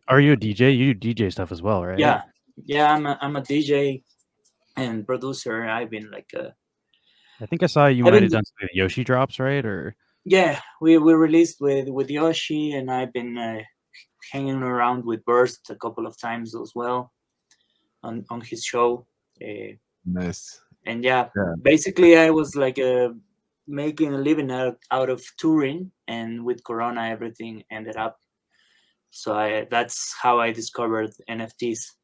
Are you a DJ? You do DJ stuff as well, right? Yeah, I'm a DJ and producer. I've been like I think I saw you I've might have been done some of the Yoshi drops, right? Or yeah, we released with Yoshi, and I've been hanging around with Burst a couple of times as well on his show. Nice. And yeah, Yeah. basically I was like making a living out of touring, and with Corona everything ended up. So that's how I discovered NFTs.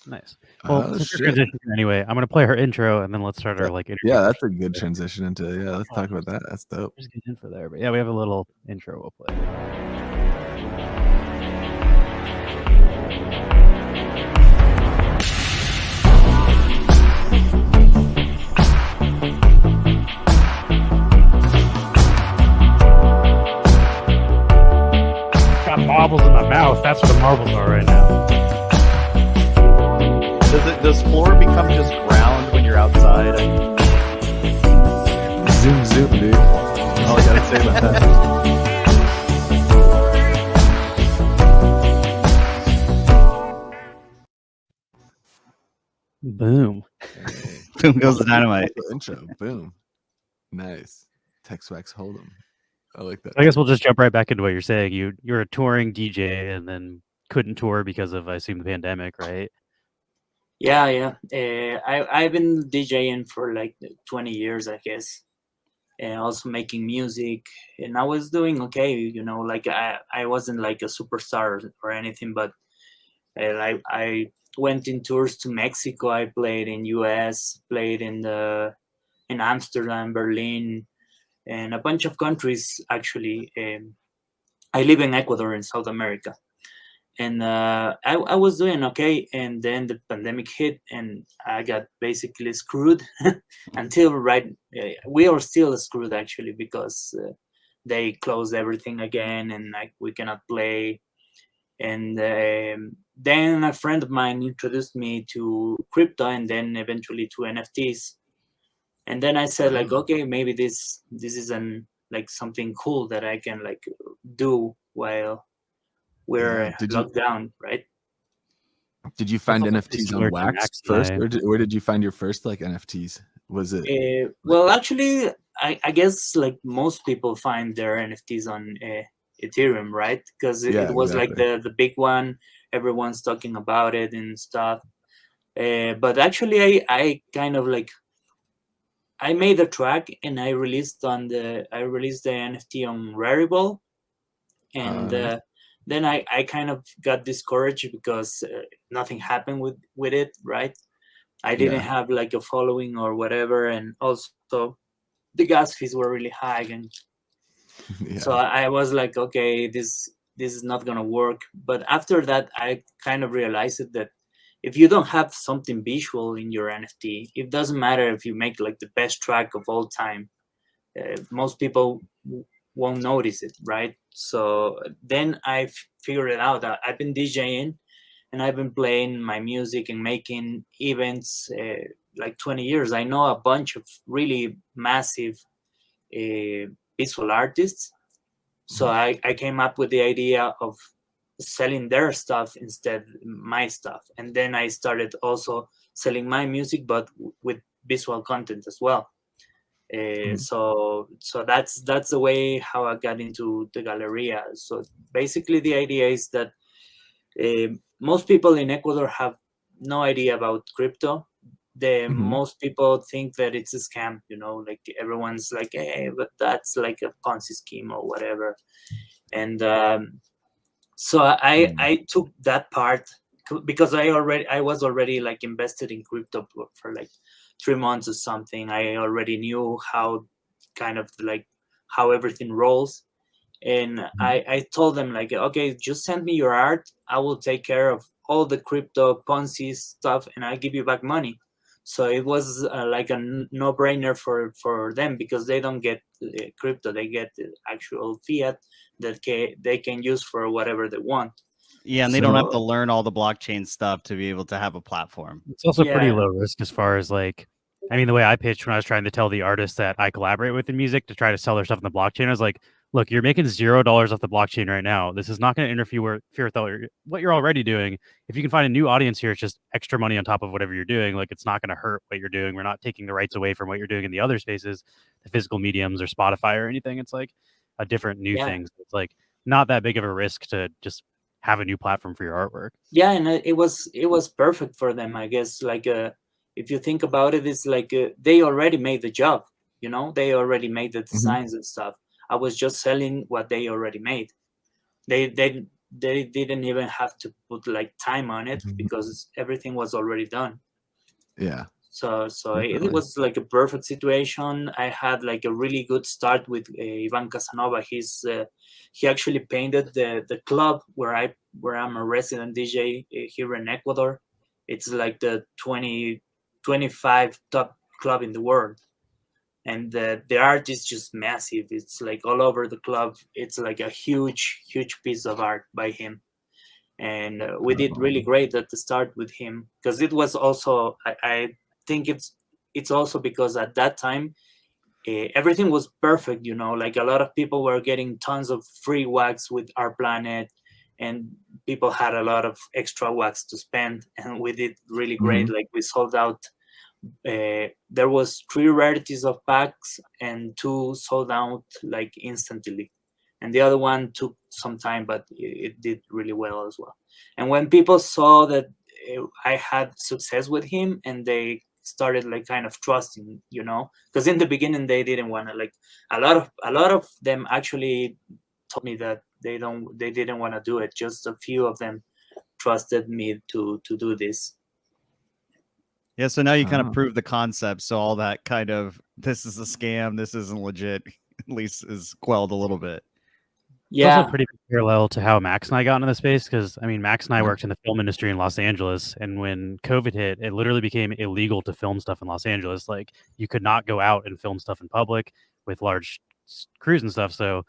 nice. Well, Oh, since shit. you're transitioning anyway, I'm gonna play her intro and then let's start our like interview. Yeah, that's a good transition into let's talk about that. That's dope. There's good info there, but yeah, we have a little intro we'll play. Got marbles in my mouth. That's what the marbles are right now. Does floor become just ground when you're outside? Zoom, dude. All I gotta say about that. Boom. Boom goes the dynamite. Intro. Boom. Nice. Tex-Wax Hold'em. I like that. I guess we'll just jump right back into what you're saying. You're a touring DJ and then couldn't tour because of, I assume, the pandemic, right? Yeah. I've been DJing for like 20 years, I guess, and also making music. And I was doing okay, like I wasn't like a superstar or anything, but I went in tours to Mexico. I played in US, played in Amsterdam, Berlin, and a bunch of countries actually. I live in Ecuador in South America, and I was doing okay, and then the pandemic hit, and I got basically screwed. Until we are still screwed actually, because they closed everything again, and like we cannot play. And then a friend of mine introduced me to crypto, and then eventually to NFTs. And then I said, like, okay, maybe this is like something cool that I can like do while we're locked down, right? Did you find NFTs on Wax first, or where did you find your first like NFTs? Was it? Well, actually, I guess like most people find their NFTs on Ethereum, right? Because it was like the big one. Everyone's talking about it and stuff. But actually, I kind of like I made a track and I released the NFT on Rarity, and then I kind of got discouraged because nothing happened with it, right? I didn't have like a following or whatever, and also the gas fees were really high, and so I was like, okay, this is not gonna work. But after that, I kind of realized that if you don't have something visual in your NFT, it doesn't matter if you make like the best track of all time. Most people won't notice it, right? So then I figured it out. I've been DJing and I've been playing my music and making events like 20 years. I know a bunch of really massive visual artists. So I came up with the idea of selling their stuff instead my stuff, and then I started also selling my music but with visual content as well. So that's the way how I got into the Galleria. So basically the idea is that most people in Ecuador have no idea about crypto. Most people think that it's a scam, like everyone's like, hey, but that's like a Ponzi scheme or whatever. And so I took that part because I was already like invested in crypto for like 3 months or something. I already knew how kind of like how everything rolls. And I told them like, okay, just send me your art. I will take care of all the crypto Ponzi stuff and I give you back money. So it was like a no-brainer for them, because they don't get crypto, they get the actual fiat that they can use for whatever they want. Yeah, and they don't have to learn all the blockchain stuff to be able to have a platform. It's also pretty low risk as far as like, I mean, the way I pitched when I was trying to tell the artists that I collaborate with in music to try to sell their stuff in the blockchain, I was like, look, you're making $0 off the blockchain right now. This is not going to interfere with what you're already doing. If you can find a new audience here, it's just extra money on top of whatever you're doing. Like, it's not going to hurt what you're doing. We're not taking the rights away from what you're doing in the other spaces, the physical mediums or Spotify or anything. It's like a different new thing. So it's like not that big of a risk to just have a new platform for your artwork. Yeah, and it was perfect for them, I guess. Like, if you think about it, it's like they already made the job. You know, they already made the designs and stuff. I was just selling what they already made. They didn't even have to put like time on it because everything was already done. Yeah. So it was like a perfect situation. I had like a really good start with Ivan Casanova. He actually painted the club where I'm a resident DJ here in Ecuador. It's like the 25 top club in the world. And the art is just massive. It's like all over the club. It's like a huge piece of art by him, and we did really great at the start with him, because it was also I think it's also because at that time everything was perfect. You know, like a lot of people were getting tons of free wax with Our Planet, and people had a lot of extra wax to spend, and we did really great. Like, we sold out. There was 3 rarities of packs, and 2 sold out like instantly, and the other one took some time, but it did really well as well. And when people saw that I had success with him, and they started like kind of trusting, you know, because in the beginning they didn't want to, like, a lot of them actually told me that they didn't want to do it. Just a few of them trusted me to do this. Yeah, so now you kind of prove the concept. So all that kind of, this is a scam, this isn't legit, at least is quelled a little bit. Yeah. It's also pretty parallel to how Max and I got into the space, because, I mean, Max and I worked in the film industry in Los Angeles, and when COVID hit, it literally became illegal to film stuff in Los Angeles. Like, you could not go out and film stuff in public with large crews and stuff. So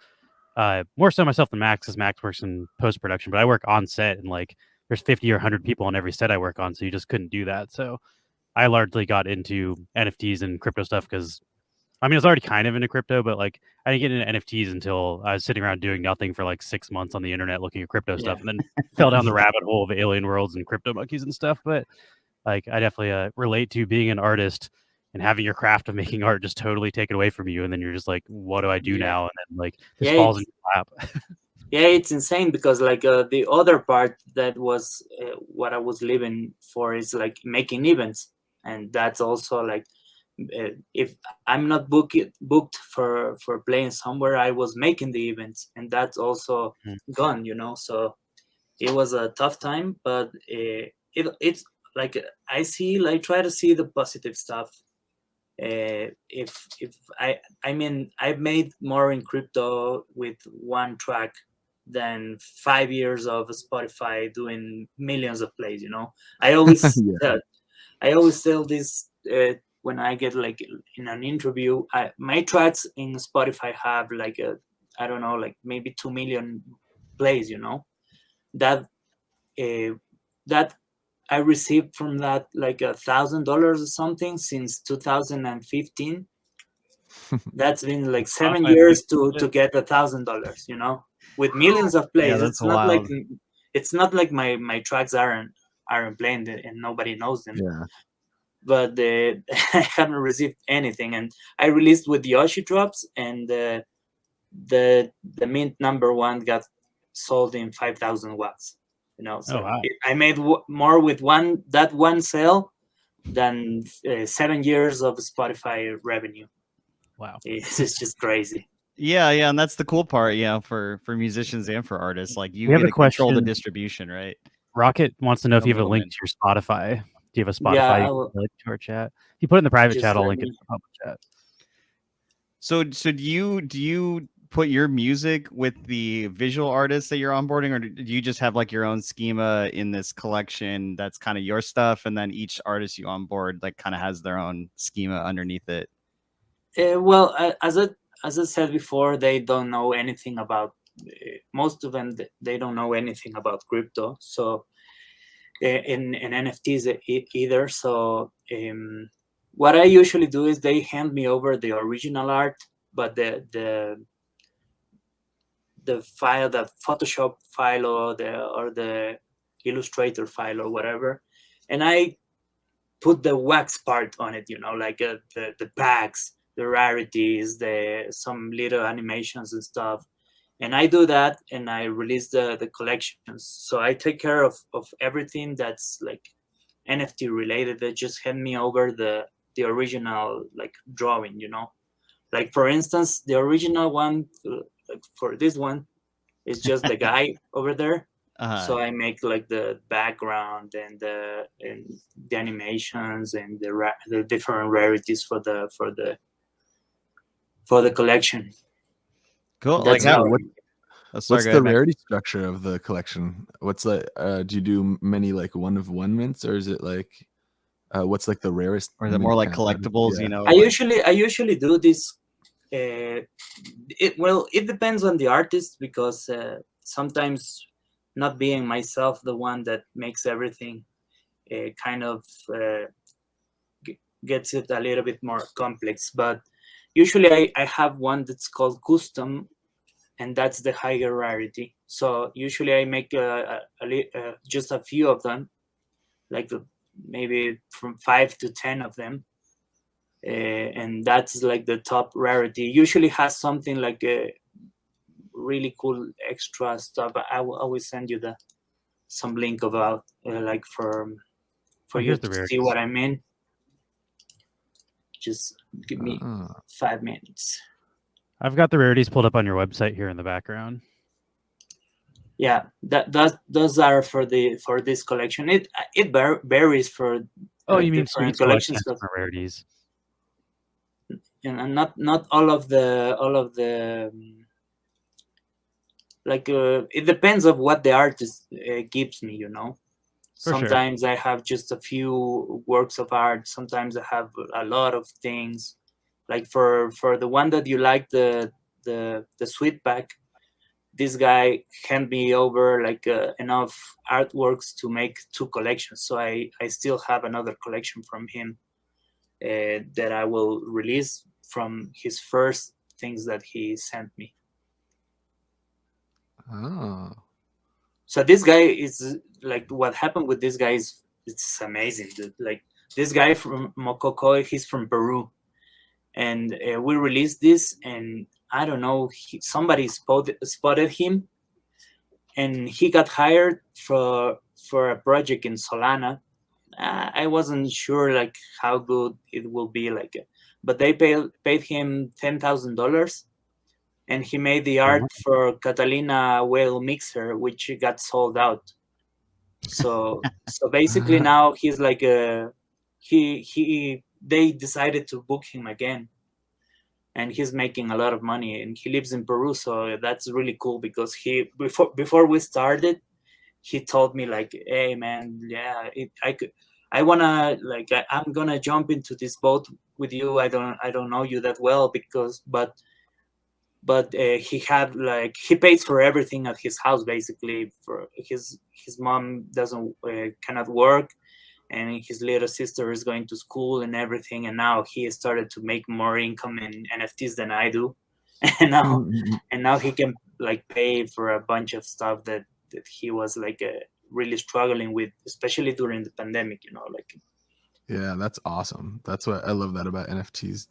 more so myself than Max, because Max works in post-production, but I work on set, and like there's 50 or 100 people on every set I work on, so you just couldn't do that. So I largely got into NFTs and crypto stuff because, I mean, I was already kind of into crypto, but like I didn't get into NFTs until I was sitting around doing nothing for like 6 months on the internet looking at crypto stuff, and then fell down the rabbit hole of alien worlds and crypto monkeys and stuff. But like, I definitely relate to being an artist and having your craft of making art just totally taken away from you, and then you're just like, what do I do now? And then like this falls in your lap. Yeah, it's insane, because like the other part that was what I was living for is like making events, and that's also like if I'm not booked for playing somewhere, I was making the events, and that's also gone, you know. So it was a tough time, but it's like I try to see the positive stuff. If I mean, I've made more in crypto with one track than 5 years of Spotify doing millions of plays, you know. I always tell this when I get like in an interview. My tracks in Spotify have like I don't know, like maybe 2 million plays, you know. That I received from that like $1,000 or something since 2015. That's been like 7 years to get $1,000, you know, with millions of plays. Yeah, It's not like my tracks aren't playing and nobody knows them. Yeah. But I haven't received anything, and I released with Yoshi drops, and the mint #1 got sold in 5,000 watts. You know, so I made more with that one sale than 7 years of Spotify revenue. Wow, it's just crazy. Yeah, and that's the cool part, for musicians and for artists. Like, you get to control the distribution, right? Rocket wants to know if you have a link to your Spotify. Do you have a Spotify link to our chat? If you put it in the private chat, I'll link it in the public chat. So do you put your music with the visual artists that you're onboarding, or do you just have like your own schema in this collection that's kind of your stuff, and then each artist you onboard like kind of has their own schema underneath it? Well, as I said before, they don't know anything about. Most of them, they don't know anything about crypto. So in NFTs either. So what I usually do is they hand me over the original art, but file, the Photoshop file or the Illustrator file or whatever, and I put the wax part on it, like the packs, the rarities, some little animations and stuff. And I do that, and I release the collections. So I take care of everything that's like NFT related. They just hand me over the original like drawing, Like for instance, the original one for this one is just the guy over there. So I make like the background and the animations and the different rarities for the collection. Cool. That's what's the rarity structure of the collection? What's like? Do you do many like one of one mints, or is it like what's like the rarest? Or is it more like collectibles? Yeah. I usually do this. It depends on the artist, because sometimes not being myself the one that makes everything kind of gets it a little bit more complex. But usually I have one that's called custom, and that's the higher rarity. So usually I make just a few of them, like maybe from 5 to 10 of them. And that's like the top rarity. Usually has something like a really cool extra stuff. I will always send you some link about like for you to see what I mean. Just give me 5 minutes. I've got the rarities pulled up on your website here in the background. Yeah, those are for this collection. It varies for you mean different collections of rarities? And not all of the like it depends of what the artist gives me, Sometimes sure. I have just a few works of art. Sometimes I have a lot of things. Like for the one that you like, the sweet pack, this guy handed me over like enough artworks to make 2 collections. So I still have another collection from him that I will release from his first things that he sent me. Oh. So this guy is like, what happened with this guy is it's amazing. Like this guy from Mococo, he's from Peru, and we released this, and I don't know, somebody spotted him, and he got hired for a project in Solana. I wasn't sure like how good it will be, like, but they paid him $10,000, and he made the art for Catalina Whale Mixer, which got sold out. So basically now he's like they decided to book him again, and he's making a lot of money, and he lives in Peru. So that's really cool, because before we started, he told me like, hey man, yeah, I'm gonna jump into this boat with you. I don't know you that well, but he had like, he pays for everything at his house, basically. For his mom cannot work, and his little sister is going to school and everything, and now he started to make more income in NFTs than I do. And now he can like pay for a bunch of stuff that he was like really struggling with, especially during the pandemic, like. Yeah, that's awesome. That's what I love that about NFTs.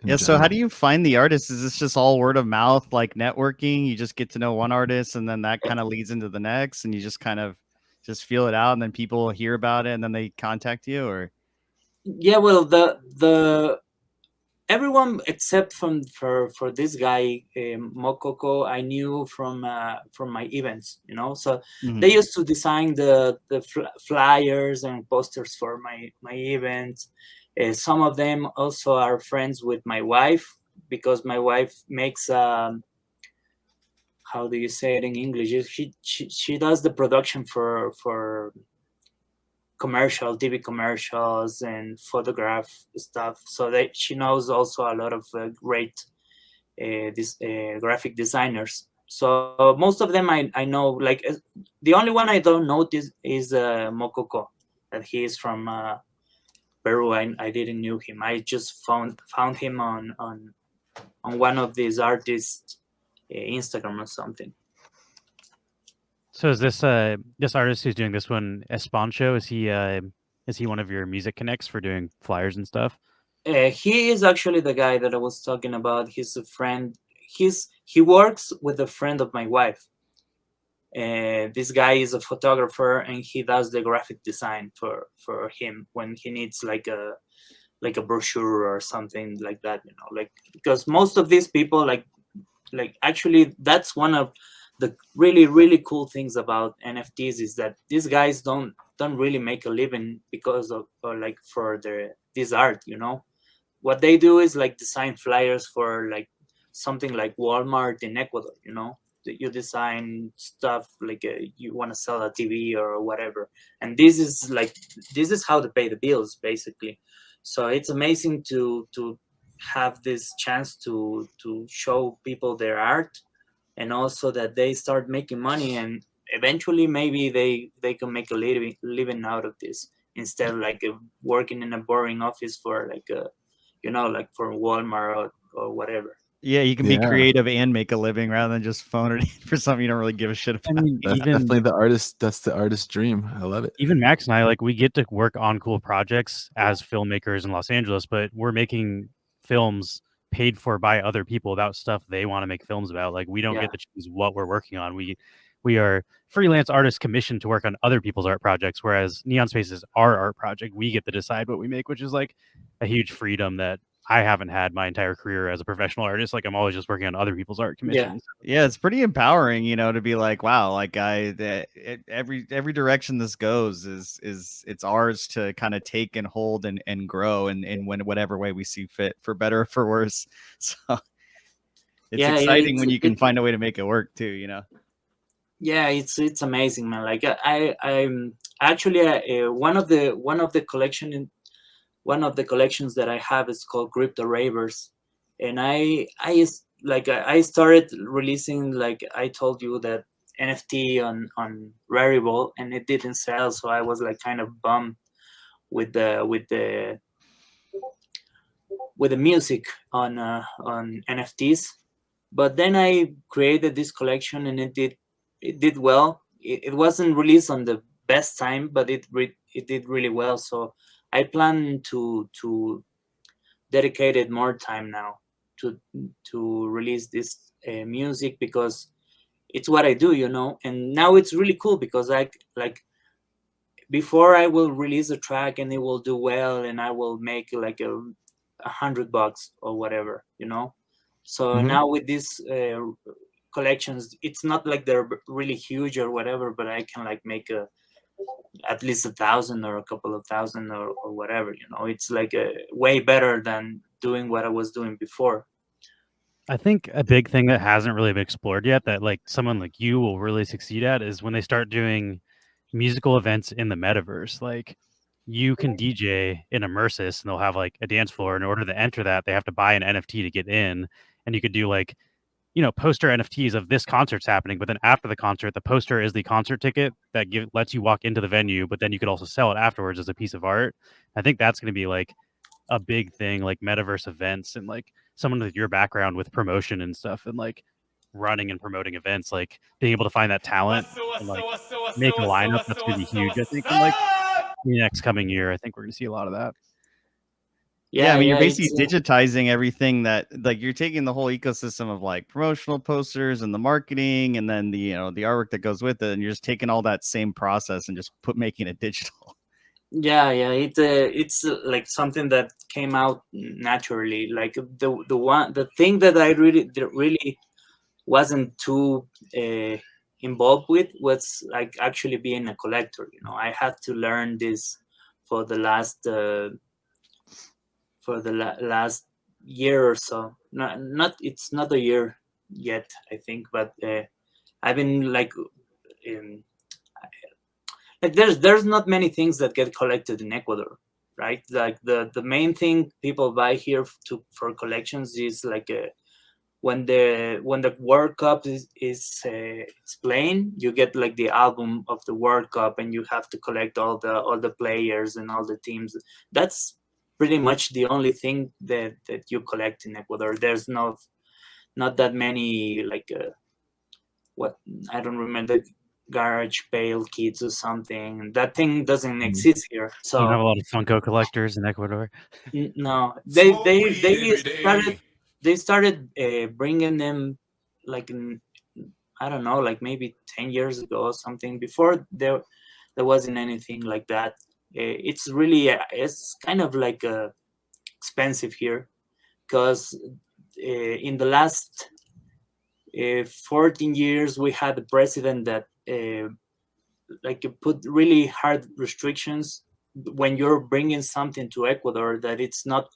Yeah, so how do you find the artists? Is this just all word of mouth, like networking? You just get to know one artist, and then that kind of leads into the next, and you just kind of just feel it out, and then people hear about it, and then they contact you? Or yeah, well, the everyone except for this guy Mococo, I knew from my events, so they used to design the flyers and posters for my events. Some of them also are friends with my wife, because my wife makes how do you say it in English? She does the production for TV commercials and photograph stuff. So that she knows also a lot of great graphic designers. So most of them I know. Like the only one I don't know is Mococo, that he is from Peru. I didn't knew him. I just found him on one of these artists Instagram or something. So is this this artist who's doing this one Espancho? Is he one of your music connects for doing flyers and stuff? He is actually the guy that I was talking about. He's a friend. He works with a friend of my wife. This guy is a photographer, and he does the graphic design for him when he needs like a brochure or something like that, you know, like, because most of these people like actually that's one of the really cool things about NFTs is that these guys don't really make a living because of, or like for this art, you know. What they do is like design flyers for like something like Walmart in Ecuador, you know. You design stuff like you want to sell a TV or whatever, and this is how to pay the bills basically. So it's amazing to have this chance to show people their art, and also that they start making money, and eventually maybe they can make a living out of this instead of like working in a boring office for like a, you know, like for Walmart or whatever. Yeah, you can be creative and make a living rather than just phone it in for something you don't really give a shit about. I mean, that's definitely that's the artist's dream. I love it. Even Max and I, like, we get to work on cool projects as filmmakers in Los Angeles, but we're making films paid for by other people about stuff they want to make films about. Like, we don't get to choose what we're working on. We are freelance artists commissioned to work on other people's art projects, whereas Neon Space is our art project. We get to decide what we make, which is like a huge freedom that I haven't had my entire career as a professional artist. Like, I'm always just working on other people's art commissions. Yeah, it's pretty empowering, you know, to be like, wow, like every direction this goes is it's ours to kind of take and hold and grow in whatever way we see fit, for better or for worse. So it's exciting when you can find a way to make it work too, you know. Yeah, it's amazing, man. Like I'm actually one of the collections that I have is called Crypto Ravers, and I started releasing, like I told you, that NFT on Rarity, and it didn't sell, so I was like kind of bummed with the music on NFTs. But then I created this collection, and it did well. It wasn't released on the best time, but it did really well. So I plan to dedicate it more time now to release this music, because it's what I do, you know. And now it's really cool because like before I will release a track and it will do well, and I will make like $100 or whatever, you know. So now with these collections, it's not like they're really huge or whatever, but I can like make at least 1,000 or a couple of thousand or whatever, you know. It's like way better than doing what I was doing before. I think a big thing that hasn't really been explored yet that like someone like you will really succeed at is when they start doing musical events in the metaverse. Like, you can DJ in Immersis and they'll have like a dance floor. In order to enter that, they have to buy an NFT to get in. And you could do like, you know, poster NFTs of this concert's happening, but then after the concert, the poster is the concert ticket that lets you walk into the venue, but then you could also sell it afterwards as a piece of art. I think that's going to be like a big thing, like metaverse events, and like someone with your background with promotion and stuff, and like running and promoting events, like being able to find that talent and like make a lineup. That's going to be huge, I think, in like the next coming year. I think we're going to see a lot of that. Yeah, I mean, you're basically digitizing everything that, like, you're taking the whole ecosystem of like promotional posters and the marketing and then the, you know, the artwork that goes with it, and you're just taking all that same process and just making it digital. Yeah, it's like something that came out naturally. Like the thing that I really wasn't too involved with was like actually being a collector. You know, I had to learn this for the last last year or so. Not it's not a year yet, I think, but I've been like there's not many things that get collected in Ecuador, right? Like the main thing people buy here for collections is like when the World Cup is playing, you get like the album of the World Cup, and you have to collect all the players and all the teams. That's pretty much the only thing that you collect in Ecuador. There's not that many like what I don't remember, garage bale kits or something. That thing doesn't exist here. So you don't have a lot of Funko collectors in Ecuador. No, they started bringing them like in, I don't know, like maybe 10 years ago or something. Before there wasn't anything like that. It's really it's kind of like expensive here because in the last 14 years we had a president that like put really hard restrictions when you're bringing something to Ecuador, that it's not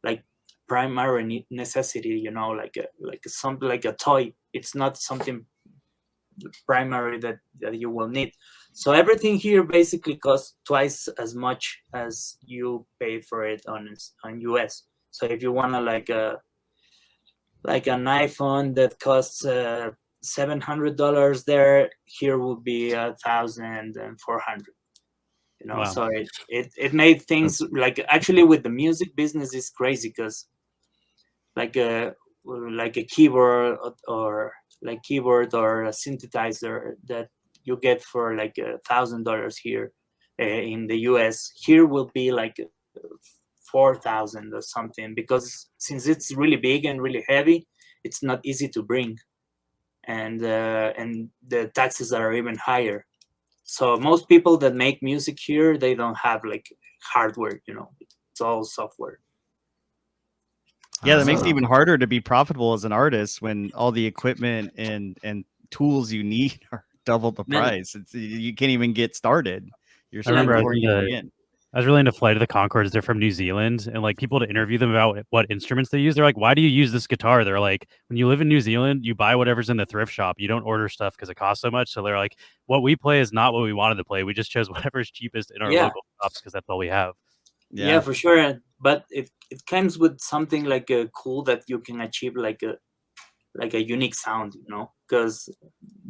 like primary necessity, you know, like something like a toy. It's not something primary that you will need. So everything here basically costs twice as much as you pay for it on US. So if you want to like an iPhone that costs $700 there, here would be 1,400. You know, wow. So it made things like actually with the music business is crazy because like a keyboard or a synthesizer that you get for like $1,000 here in the US, here will be like 4,000 or something, because since it's really big and really heavy, it's not easy to bring, and the taxes are even higher. So most people that make music here, they don't have like hardware, you know, it's all software. Yeah, that makes it even harder to be profitable as an artist when all the equipment and tools you need are double the price. You can't even get started. I remember I was really into Flight of the Conchords. They're from New Zealand, and like people to interview them about what instruments they use. They're like, "Why do you use this guitar?" They're like, "When you live in New Zealand, you buy whatever's in the thrift shop. You don't order stuff because it costs so much." So they're like, "What we play is not what we wanted to play. We just chose whatever's cheapest in our local shops because that's all we have." Yeah, for sure. But it comes with something like cool that you can achieve like a unique sound, you know, because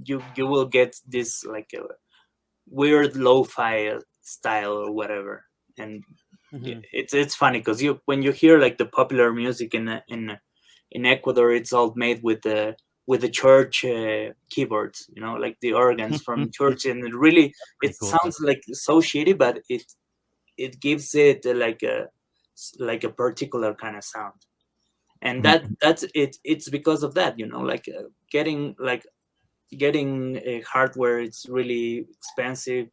you will get this like a weird lo-fi style or whatever, and it's funny because when you hear like the popular music in Ecuador, it's all made with the church keyboards, you know, like the organs from church, and it cool. Sounds like so shitty, but it gives it like a particular kind of sound, and that's it. It's because of that, you know, like getting hardware, it's really expensive,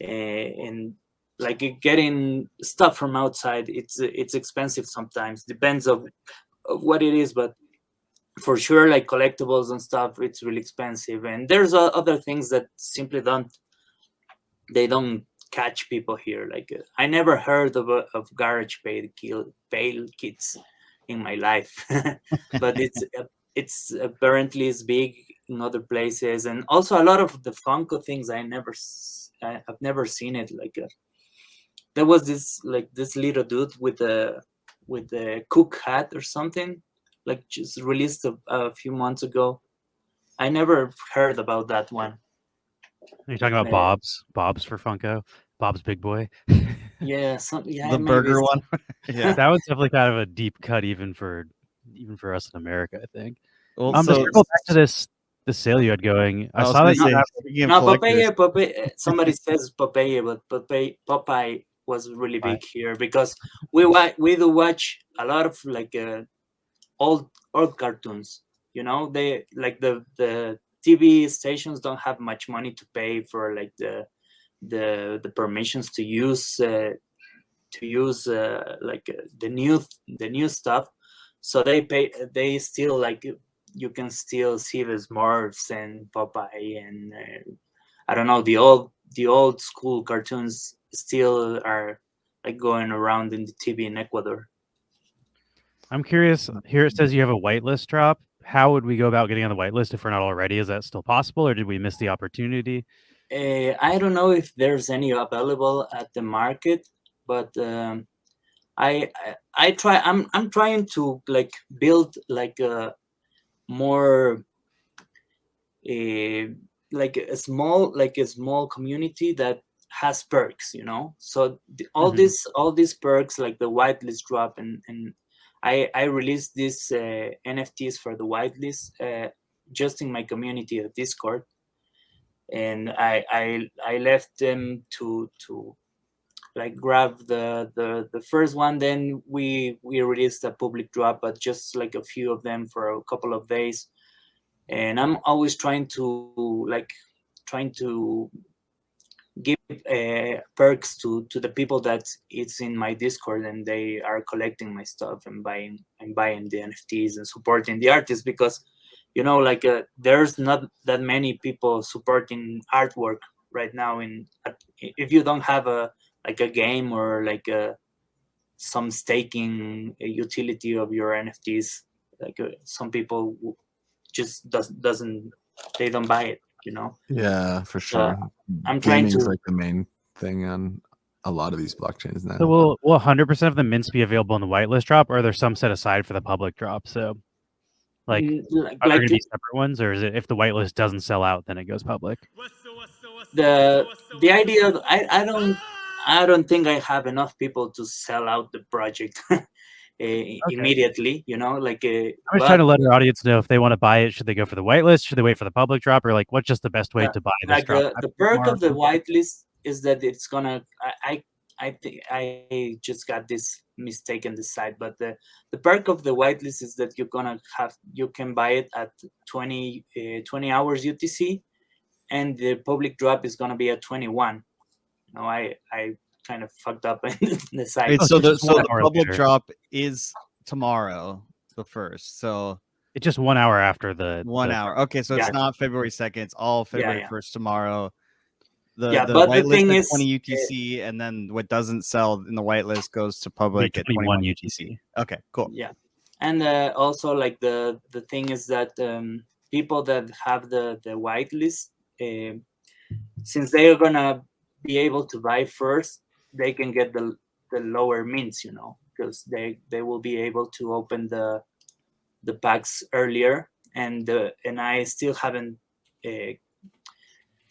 and like getting stuff from outside, it's expensive sometimes, depends of what it is, but for sure like collectibles and stuff, it's really expensive. And there's other things that simply don't catch people here. Like I never heard of garage bale kits in my life, but it's apparently is big in other places. And also a lot of the Funko things I've never seen it. Like there was this little dude with a cook hat or something, like just released a few months ago. I never heard about that one. Are you talking about Bob's for Funko? Bob's Big Boy? Yeah, the burger one. Yeah, that was definitely kind of a deep cut, even for us in America, I think. Well, so circle back to the sale you had going. I saw that Popeye. Somebody says Popeye, but Popeye was really big here because we do watch a lot of like old cartoons. You know, they like the TV stations don't have much money to pay for like the permissions to use like the new stuff. So they still like, you can still see the Smurfs and Popeye and I don't know, the old school cartoons still are like going around in the TV in Ecuador. I'm curious. Here it says you have a whitelist drop. How would we go about getting on the whitelist if we're not already? Is that still possible, or did we miss the opportunity? I don't know if there's any available at the market, but I'm trying to like build like a more like a small community that has perks, you know. So all these perks like the whitelist drop and I released these NFTs for the whitelist just in my community of Discord, and I left them to like grab the first one. Then we released a public drop, but just like a few of them for a couple of days. And I'm always trying to give perks to the people that it's in my Discord and they are collecting my stuff and buying the NFTs and supporting the artists, because like there's not that many people supporting artwork right now. If you don't have a game or like some staking utility of your NFTs, like some people just doesn't they don't buy it. Yeah, for sure. I'm trying to like the main thing on a lot of these blockchains now. So will 100% of the mints be available in the whitelist drop, or are there some set aside for the public drop? So like are there going to be separate ones, or is it if the whitelist doesn't sell out, then it goes public? The idea, I don't think I have enough people to sell out the project immediately. Like I'm just trying to let our audience know if they want to buy it. Should they go for the whitelist? Should they wait for the public drop, or like what's just the best way to buy this drop? The perk of the whitelist is that it's gonna. I think I just got this mistake on the side, but the perk of the whitelist is that you can buy it at 20 hours UTC, and the public drop is gonna be at 21. I kind of fucked up on the side. Wait, so the public drop is tomorrow, the 1st. So it's just 1 hour after the 1 hour. Okay, so it's not February 2nd. It's all February 1st tomorrow. The whitelist is 20 UTC, and then what doesn't sell in the whitelist goes to public at 21 UTC. Okay, cool. Yeah, and also like the thing is that people that have the whitelist, since they are gonna be able to buy first, they can get the lower mints, because they will be able to open the packs earlier, and I still haven't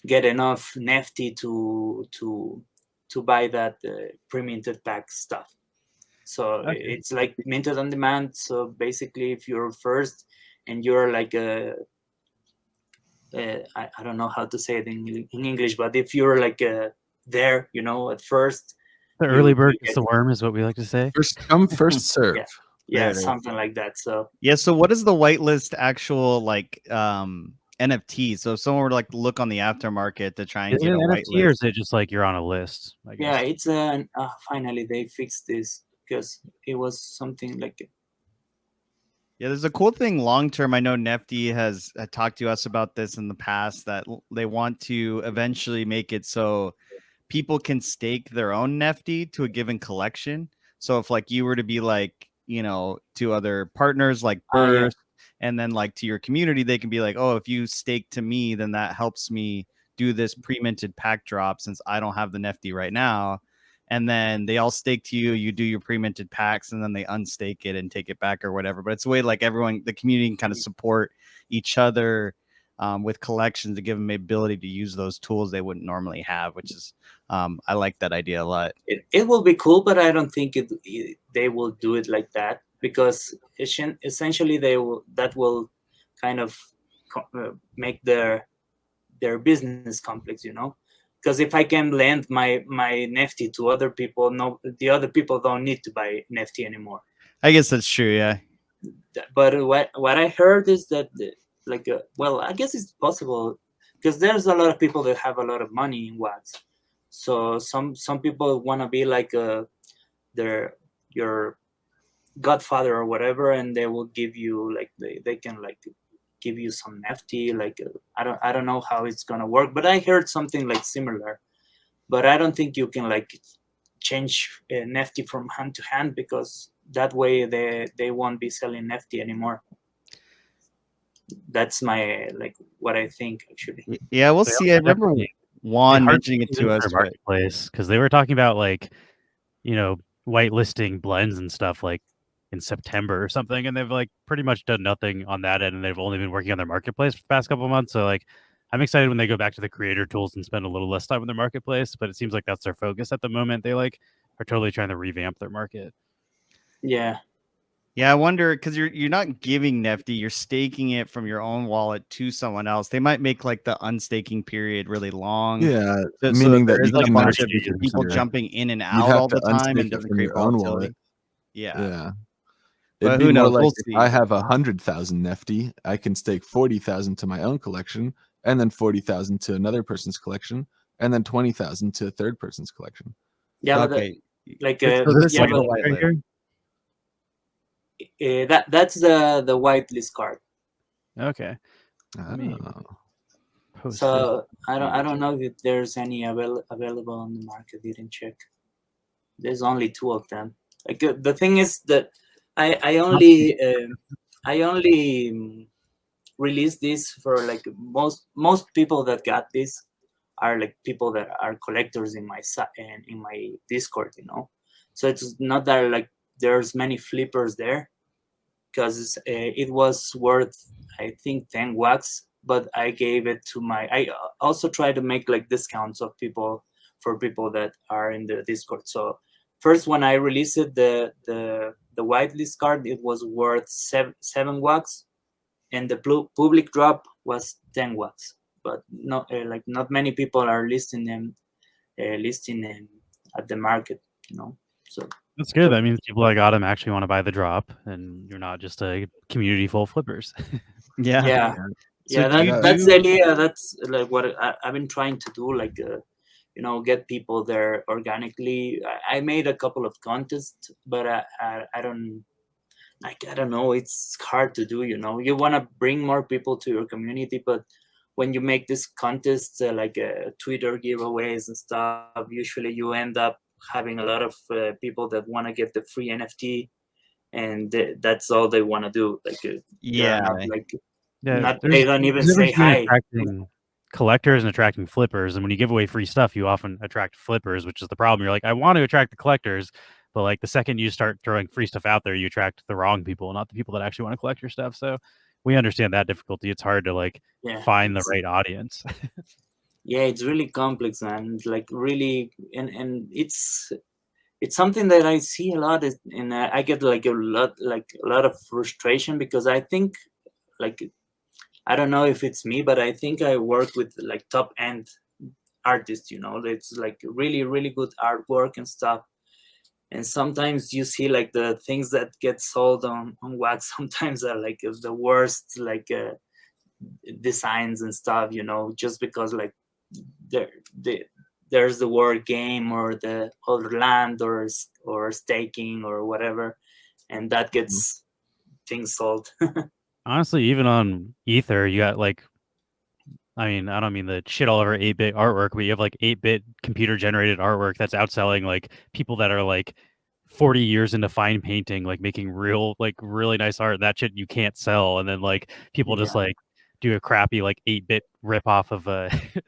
get enough Nefty to buy that pre-minted pack stuff. So it's like minted on demand. So basically, if you're first and you're like I don't know how to say it in English, but if you're like there, at first, the early bird gets the worm, is what we like to say. First come, first serve. Yeah, something like that. So so what is the whitelist actual like NFT? So if someone were to like look on the aftermarket to try and get a NFT, or is it just like you're on a list? Yeah, it's finally they fixed this, because it was something like there's a cool thing long term. I know Nefty has talked to us about this in the past, that they want to eventually make it so people can stake their own Nefty to a given collection. So if like you were to be like, to other partners like Burst, and then like to your community, they can be like, oh, if you stake to me, then that helps me do this pre-minted pack drop since I don't have the Nefty right now. And then they all stake to you, you do your pre-minted packs, and then they unstake it and take it back or whatever. But it's a way like everyone, the community can kind of support each other with collections to give them the ability to use those tools they wouldn't normally have, which is, I like that idea a lot. It will be cool, but I don't think they will do it like that, because essentially that will kind of make their business complex, because if I can lend my Nefty to other people, the other people don't need to buy Nefty anymore. I guess that's true, yeah. But what I heard is that I guess it's possible, because there's a lot of people that have a lot of money in wax. So some people want to be like your godfather or whatever, and they will give you like they can like give you some Nefty. Like I don't know how it's gonna work, but I heard something like similar. But I don't think you can like change Nefty from hand to hand, because that way they won't be selling Nefty anymore. That's my what I think, actually. Yeah, we'll see. I remember Juan mentioning it to us, marketplace, because they were talking about like whitelisting blends and stuff like in September or something, and they've like pretty much done nothing on that end, and they've only been working on their marketplace for the past couple of months. So like I'm excited when they go back to the creator tools and spend a little less time on their marketplace, but it seems like that's their focus at the moment. They like are totally trying to revamp their market. Yeah. Yeah, I wonder, because you're not giving Nefty, you're staking it from your own wallet to someone else. They might make like the unstaking period really long. Yeah, so meaning that that there you is a cannot bunch of stake it from people your, jumping in and you'd out have all to the time, and unstake it doesn't from create your own wallet. volatility. Yeah. Yeah. But It'd be who more knows? like We'll if see. I have 100,000 Nefty, I can stake 40,000 to my own collection, and then 40,000 to another person's collection, and then 20,000 to a third person's collection. Yeah, Okay. like So this yeah, is but, right here? that's the whitelist card. Okay. Let me post So this. I don't know if there's any available on the market. Didn't check. There's only 2 of them. Like the thing is that I only released this for like most people that got this are like people that are collectors in my and in my Discord, you know. So it's not that like there's many flippers there, because it was worth, I think, 10 wax, but I gave it to I also try to make like discounts of people for people that are in the Discord. So first, when I released it, the whitelist card, it was worth 7 wax, and the public drop was 10 wax. But not like not many people are listing them at the market, you know. So that's good. That means people that got them actually want to buy the drop, and you're not just a community full of flippers. yeah. So That's the idea. That's like what I've been trying to do, like you know, get people there organically. I made a couple of contests, but I don't know. It's hard to do. You know, you want to bring more people to your community, but when you make this contest like Twitter giveaways and stuff, usually you end up having a lot of people that want to get the free NFT, and that's all they want to do. Like yeah, not like Yeah, they don't even there's a say difference between hi. attracting collectors and attracting flippers. And when you give away free stuff, you often attract flippers, which is the problem. You're like, I want to attract the collectors, but like the second you start throwing free stuff out there, you attract the wrong people, not the people that actually want to collect your stuff. So we understand that difficulty. It's hard to like find the right audience. Yeah, it's really complex, and like really, and it's something that I see a lot, and I get like a lot of frustration, because I think, like, I don't know if it's me, but I think I work with like top end artists, you know. It's like really, really good artwork and stuff. And sometimes you see like the things that get sold on wax sometimes are like the worst, like designs and stuff, you know, just because like there's the word game or the other land or staking or whatever, and that gets things sold. Honestly, even on Ether, you got like, I mean, I don't mean the shit all over 8-bit artwork, but you have like 8-bit computer generated artwork that's outselling like people that are like 40 years into fine painting, like making real, like really nice art. That shit you can't sell. And then like people just like do a crappy like 8-bit rip off of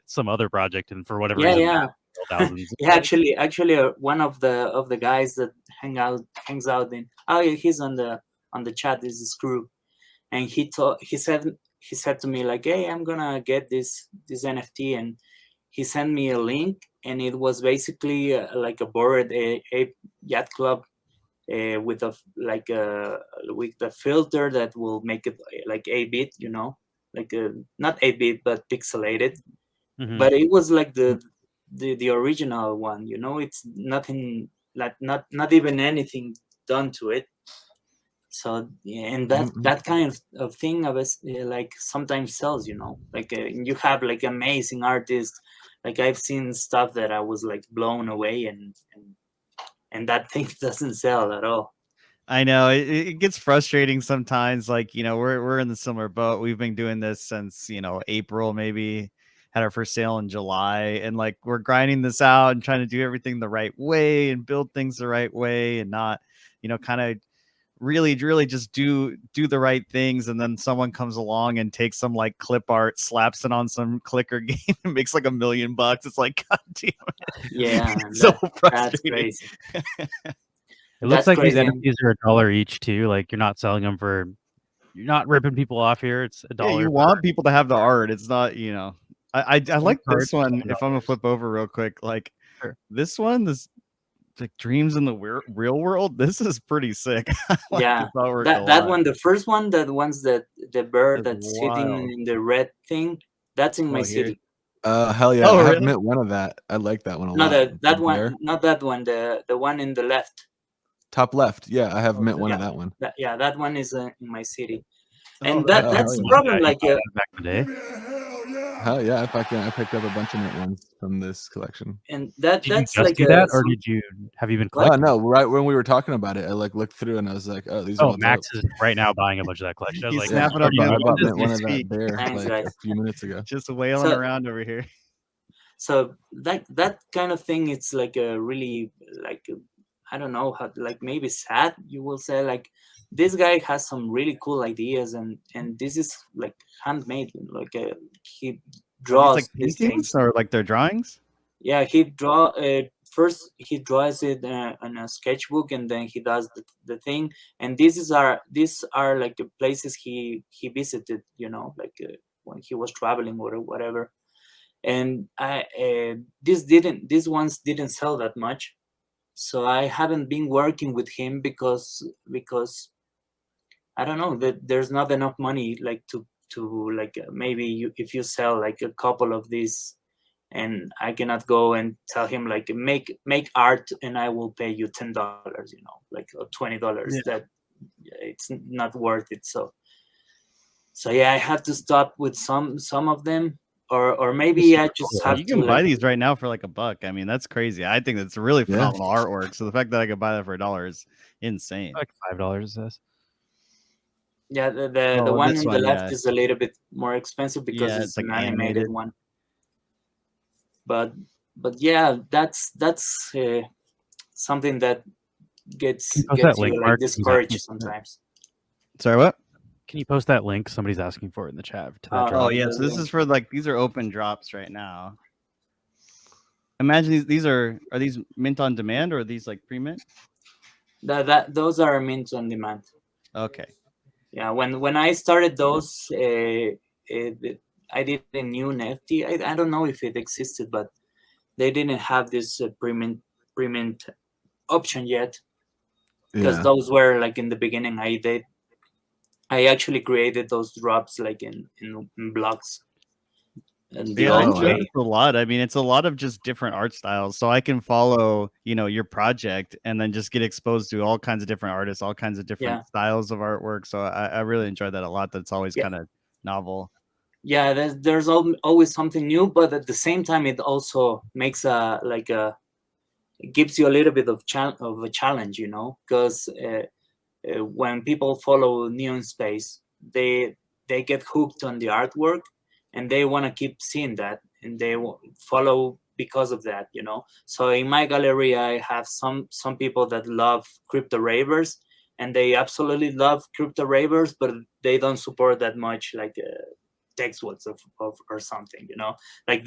some other project, and for whatever reason, thousands. Actually, one of the guys that hangs out in, oh yeah, he's on the chat. This is Screw, and he said to me like, hey, I'm gonna get this NFT, and he sent me a link, and it was basically like a Bored Ape Yacht Club with a with the filter that will make it like 8-bit, you know, like not 8-bit but pixelated. But it was like the original one, you know. It's nothing, like not even anything done to it. So and that kind of thing of like sometimes sells, you know. Like you have like amazing artists, like I've seen stuff that I was like blown away, and that thing doesn't sell at all. I know it gets frustrating sometimes. Like, you know, we're in the similar boat. We've been doing this since, you know, April, maybe had our first sale in July, and like we're grinding this out and trying to do everything the right way and build things the right way, and not, you know, kind of really just do the right things. And then someone comes along and takes some like clip art, slaps it on some clicker game, and makes like $1 million. It's like, God damn it. Yeah, so frustrating. That's crazy. It looks like these NFTs are $1 each too. Like you're not selling them for, you're not ripping people off here. It's $1. Yeah, you want people to have the art. It's not, you know. I like this one. If I'm gonna flip over real quick, like this one, this like dreams in the real world. This is pretty sick. Like that one, the first one, that one's the bird that's sitting in the red thing. That's in my city. Hell yeah! I have mint one of that. I like that one a lot. That one, not that one. The one in the left. Top left. Yeah, I have mint one of that one. That one is in my city, and that's the problem. Like back in the day. Hell yeah! I picked up a bunch of mint ones from this collection. And that's like that, or have you been collecting? No, right when we were talking about it, I like looked through and I was like, oh, these. Oh, Max is right now buying a bunch of that collection. I was like, snapping up. I bought mint one of that there like a few minutes ago. Just wailing around over here. So that kind of thing, it's like a really like I don't know how, like maybe sad, you will say. Like this guy has some really cool ideas, and this is like handmade. Like he draws like these things, or like their drawings. Yeah, first he draws it on a sketchbook, and then he does the thing. And these are like the places he visited, you know, like when he was traveling or whatever. And these ones didn't sell that much, so I haven't been working with him because I don't know, that there's not enough money like to like maybe if you sell like a couple of these, and I cannot go and tell him like make art and I will pay you $10, you know, like $20. That it's not worth it. So yeah, I had to stop with some of them. Or maybe I just have you can buy these right now for like $1. I mean, that's crazy. I think that's really phenomenal artwork. So the fact that I could buy that for $1 is insane. Like $5 is this. Yeah, the one on the left is a little bit more expensive because it's like an animated one. But yeah, that's something that gets you like discouraged sometimes. Sorry, what? Can you post that link? Somebody's asking for it in the chat. Oh yeah, so this is for like, these are open drops right now. Imagine these are these mint on demand, or are these like pre-mint? Those are mint on demand. Okay. Yeah, when I started those, I did a new NFT. I don't know if it existed, but they didn't have this pre-mint option yet, because those were like in the beginning. I actually created those drops like in blocks. And it's a lot. I mean, it's a lot of just different art styles. So I can follow, you know, your project and then just get exposed to all kinds of different artists, all kinds of different styles of artwork. So I really enjoyed that a lot. That's always kind of novel. Yeah, there's always something new, but at the same time, it also makes it gives you a little bit of a challenge, you know, because when people follow Neon Space, they get hooked on the artwork, and they want to keep seeing that, and they follow because of that, you know. So in my gallery, I have some people that love crypto Ravers, and they absolutely love crypto Ravers, but they don't support that much like Textworks of or something, you know. Like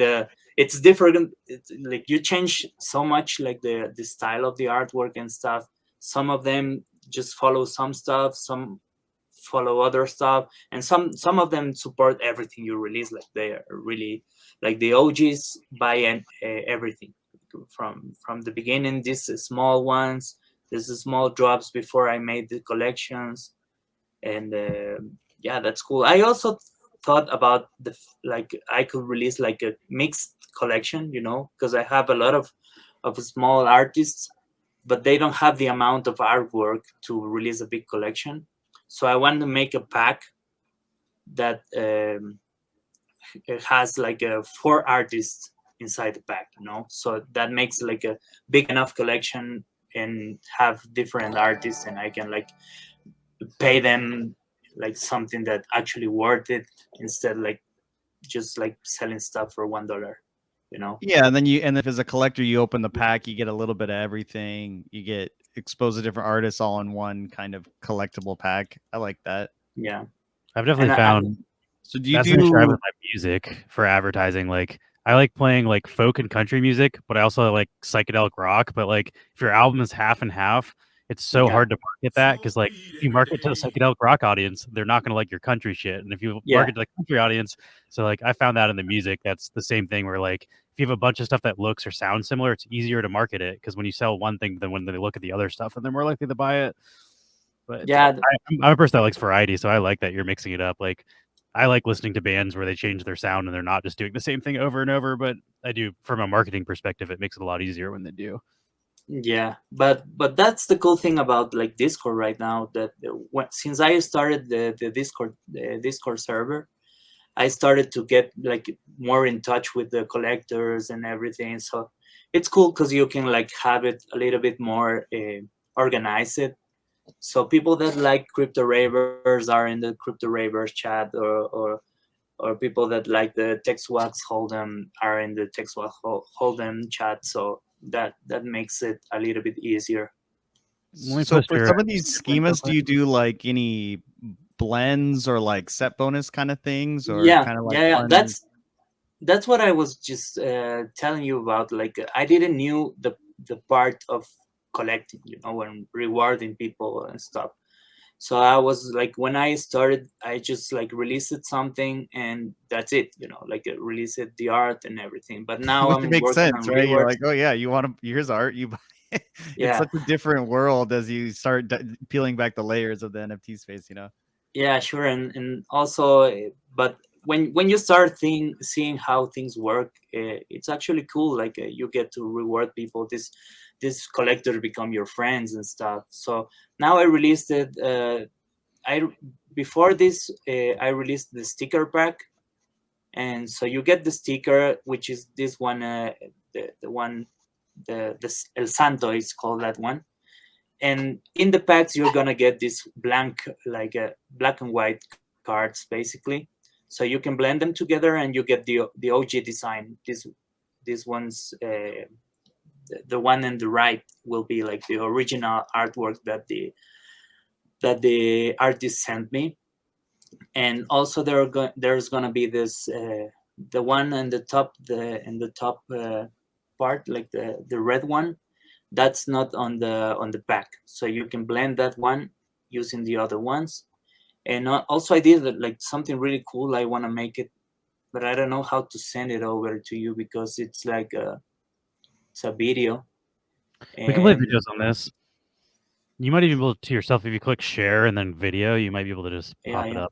it's different. It's like you change so much, like the style of the artwork and stuff. Some of them just follow some stuff, some follow other stuff, and some of them support everything you release. Like they are really like the OGs buy everything from the beginning. These small ones, these small drops before I made the collections, and yeah, that's cool. I also thought about like I could release like a mixed collection, you know, because I have a lot of small artists, but they don't have the amount of artwork to release a big collection. So I want to make a pack that it has like 4 artists inside the pack, you know. So that makes like a big enough collection and have different artists, and I can like pay them like something that actually worth it, instead like just like selling stuff for $1. You know? Yeah, and then if as a collector you open the pack, you get a little bit of everything. You get exposed to different artists all in one kind of collectible pack. I like that. Yeah, I've definitely found. So do you that's an issue I have with my music for advertising. Like I like playing like folk and country music, but I also like psychedelic rock. But like if your album is half and half, it's so hard to market that, because like if you market to the psychedelic rock audience, they're not going to like your country shit. And if you market to the country audience, so like I found that in the music, that's the same thing where like if you have a bunch of stuff that looks or sounds similar, it's easier to market it because when you sell one thing, then when they look at the other stuff, and they're more likely to buy it. But Yeah, I'm a person that likes variety, so I like that you're mixing it up. Like, I like listening to bands where they change their sound and they're not just doing the same thing over and over. But I do, from a marketing perspective, it makes it a lot easier when they do. yeah, but that's the cool thing about like Discord right now, that since I started the Discord server, I started to get like more in touch with the collectors and everything. So it's cool because you can like have it a little bit more organized. So people that like Crypto Ravers are in the Crypto Ravers chat, or people that like the TextWax Hold'em are in the TextWax Hold'em chat. So that makes it a little bit easier. So for some of these schemas, do you do like any blends or like set bonus kind of things, or kind of like that's what I was just telling you about. Like, I didn't knew the part of collecting, and rewarding people and stuff. So I was like, when I started, I just like released something and that's it, like released the art and everything. But now I'm makes working sense, on right? rewards. You're like, oh yeah, here's art, you buy it. It's such a different world as you start peeling back the layers of the NFT space, Yeah, sure. And also, but when you start seeing how things work, it's actually cool. Like, you get to reward people. This collectors become your friends and stuff. So now I released it. Before this, I released the sticker pack, and so you get the sticker, which is this one, the one, the El Santo is called, that one. And in the packs, you're gonna get this blank, like a black and white cards, basically. So you can blend them together, and you get the OG design. This one's the one on the right will be like the original artwork that the artist sent me. And also there's gonna be this the one in the top, part, like the red one. That's not on the pack, so you can blend that one using the other ones. And also I did like something really cool. I want to make it, but I don't know how to send it over to you because it's like it's a video. We can play videos on this. You might even be able to yourself, if you click share and then video, you might be able to just pop it up.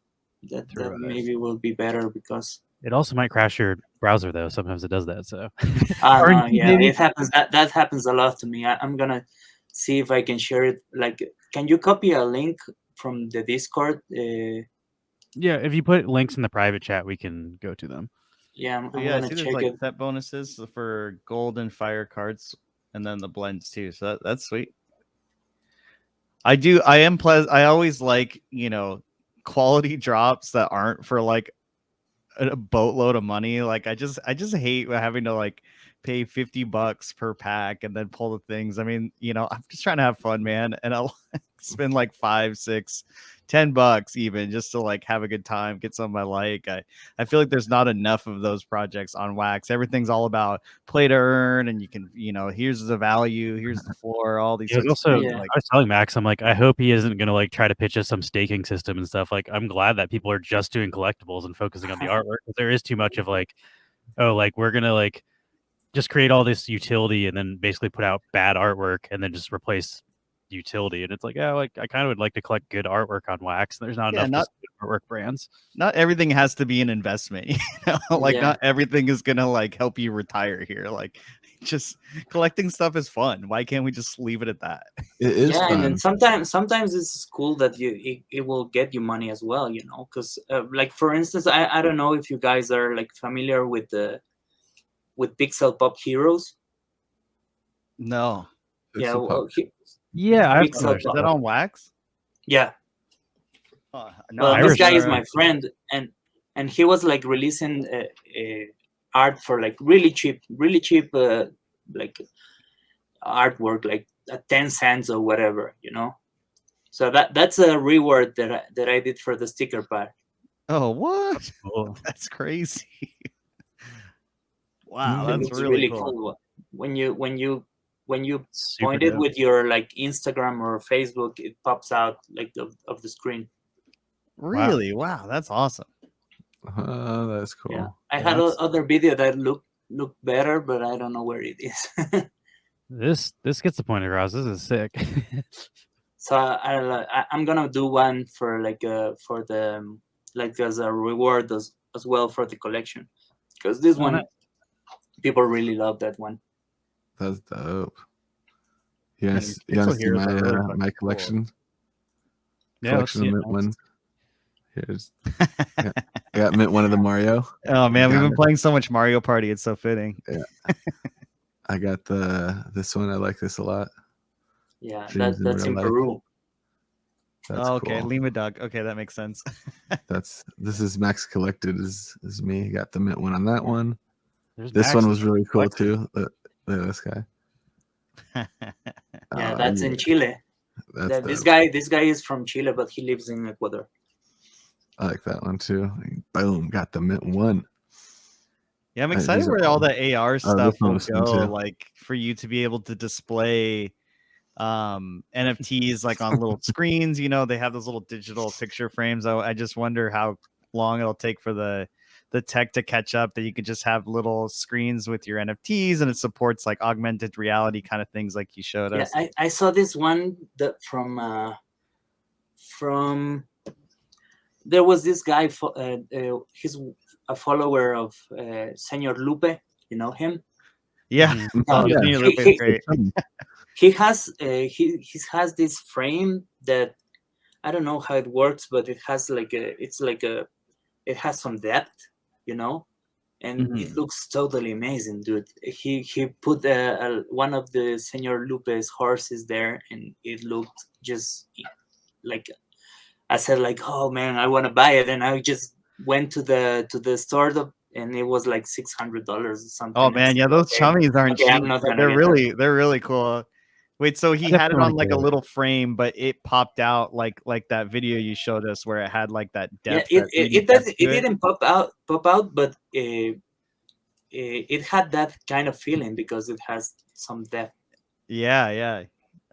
That maybe will be better, because it also might crash your browser, though. Sometimes it does that. So no, yeah, it happens. That happens a lot to me. I'm gonna see if I can share it. Like, can you copy a link from the Discord? Yeah, if you put links in the private chat, we can go to them. Yeah, I'm gonna check it. Set bonuses for gold and fire cards, and then the blends too. So that's sweet. I always like, quality drops that aren't for like a boatload of money. Like, I just hate having to like pay $50 per pack and then pull the things. I mean, I'm just trying to have fun, man, and I'll spend like $5, $6, $10 even just to like have a good time, get something I like. I feel like there's not enough of those projects on Wax. Everything's all about play to earn, and you can, here's the value, here's the floor, all these. I was telling Max, I'm like, I hope he isn't gonna like try to pitch us some staking system and stuff. Like, I'm glad that people are just doing collectibles and focusing on the artwork. There is too much of like, oh, like we're gonna like just create all this utility and then basically put out bad artwork and then just replace utility. And it's like, yeah, like I kind of would like to collect good artwork on Wax. There's not enough good artwork brands. Not everything has to be an investment, not everything is gonna like help you retire here. Like, just collecting stuff is fun. Why can't we just leave it at that? It is fun. And sometimes it's cool that it will get you money as well, because like, for instance, I don't know if you guys are like familiar with Pixel Pop Heroes. No. Yeah, is that on Wax? Yeah. No, this guy is my friend, and he was like releasing art for like really cheap like artwork, like 10 cents or whatever, So that's a reward that I did for the sticker pack. Oh, what? That's cool. That's crazy. Wow, that's really cool. When you point it with your like Instagram or Facebook, it pops out like of the screen. Really? Wow, that's awesome. That's cool. Yeah. I had other video that looked look better, but I don't know where it is. This gets the point across. This is sick. So I'm gonna do one for like for the like as a reward as well for the collection, because this one people really love that one. That's dope. Yes, you want to see my my collection? Cool. Yeah, collection of mint ones. Here's I got mint one of the Mario. Oh man, we've been playing so much Mario Party. It's so fitting. Yeah. I got this one. I like this a lot. Yeah, that's in Peru. That's okay, cool. Lima Dog. Okay, that makes sense. This is Max Collected is me. Got the mint one on that one. There's this Max one was really cool too. Look at this guy. Yeah, that's in Chile. This guy is from Chile, but he lives in Ecuador. I like that one too. Boom, got the mint one. Yeah, I'm excited where all the AR stuff will go. Like for you to be able to display NFTs like on little screens. You know, they have those little digital picture frames. I just wonder how long it'll take for the tech to catch up, that you could just have little screens with your NFTs, and it supports like augmented reality kind of things like you showed us. Yeah, I saw this one that from there was this guy, he's a follower of Senor Lupe. You know him? Yeah. Senor Lupe is great. He has this frame that I don't know how it works, but it has it has some depth, you know, and it looks totally amazing, dude. He put one of the Senor Lupe's horses there, and it looked just like, I said like, oh man, I want to buy it, and I just went to the store, and it was like $600 or something. Oh man, yeah, those chummies aren't cheap. They're really cool. Wait, so he had it on like a little frame, but it popped out like that video you showed us where it had like that depth. Yeah, it didn't pop out, but it had that kind of feeling because it has some depth. Yeah.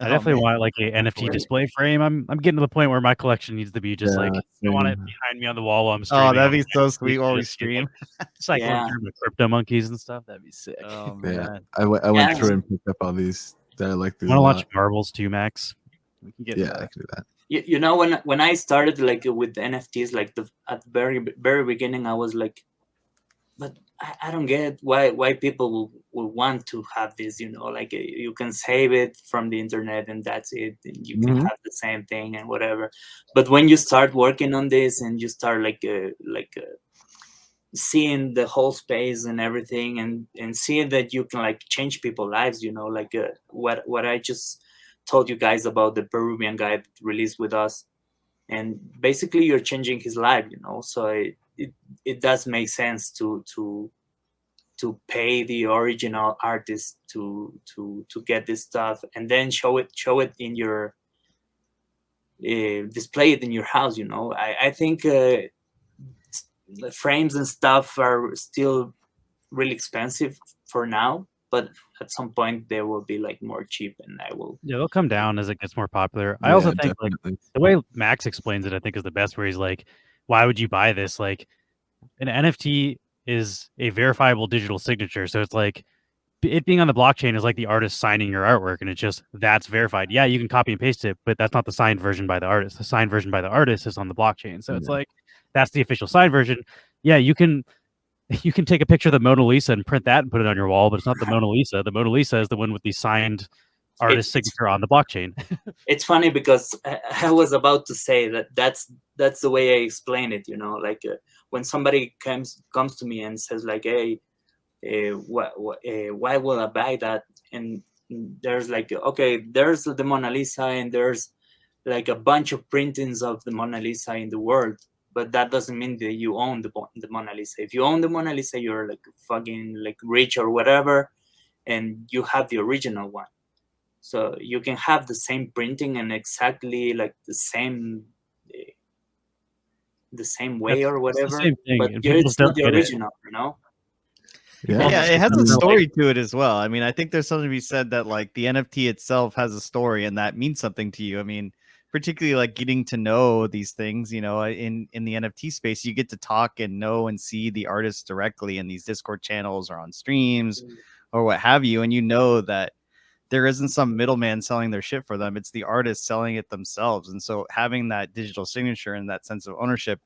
I definitely want like a NFT display frame. I'm getting to the point where my collection needs to be just like, I want it behind me on the wall while I'm streaming. Oh, that'd be so sweet while we stream. It's like going through the crypto monkeys and stuff. That'd be sick. Oh man, I went through and picked up all these. I like these. Want to launch marbles too, Max? We can get I can do that. You know, when I started like with the NFTs, like at the very beginning, I was like, but I don't get why people will want to have this. You know, like you can save it from the internet and that's it, and you can have the same thing and whatever. But when you start working on this and you start seeing the whole space and everything, and seeing that you can like change people's lives, you know, like what I just told you guys about the Peruvian guy that released with us, and basically you're changing his life, you know. So it does make sense to pay the original artist to get this stuff and then show it in your display it in your house, you know. I think the frames and stuff are still really expensive for now, but at some point they will be like more cheap, and they'll come down as it gets more popular. I also think like the way Max explains it, I think is the best, where he's like, why would you buy this? Like an NFT is a verifiable digital signature, so it's like it being on the blockchain is like the artist signing your artwork, and it's just that's verified. Yeah, you can copy and paste it, but that's not the signed version by the artist. The signed version by the artist is on the blockchain, so it's like that's the official signed version. Yeah, you can take a picture of the Mona Lisa and print that and put it on your wall, but it's not the Mona Lisa. The Mona Lisa is the one with the signed artist signature on the blockchain. It's funny because I was about to say that's the way I explain it. You know, like when somebody comes to me and says like, "Hey, why will I buy that?" And there's like, okay, there's the Mona Lisa, and there's like a bunch of printings of the Mona Lisa in the world. But that doesn't mean that you own the Mona Lisa. If you own the Mona Lisa, you're like fucking like rich or whatever, and you have the original one. So you can have the same printing and exactly like the same way or whatever, but it's not the original, you know? Yeah, it has a story to it as well. I mean, I think there's something to be said that like the NFT itself has a story, and that means something to you. I mean, particularly like getting to know these things, you know, in the NFT space, you get to talk and know and see the artists directly in these Discord channels or on streams or what have you. And you know that there isn't some middleman selling their shit for them. It's the artist selling it themselves. And so having that digital signature and that sense of ownership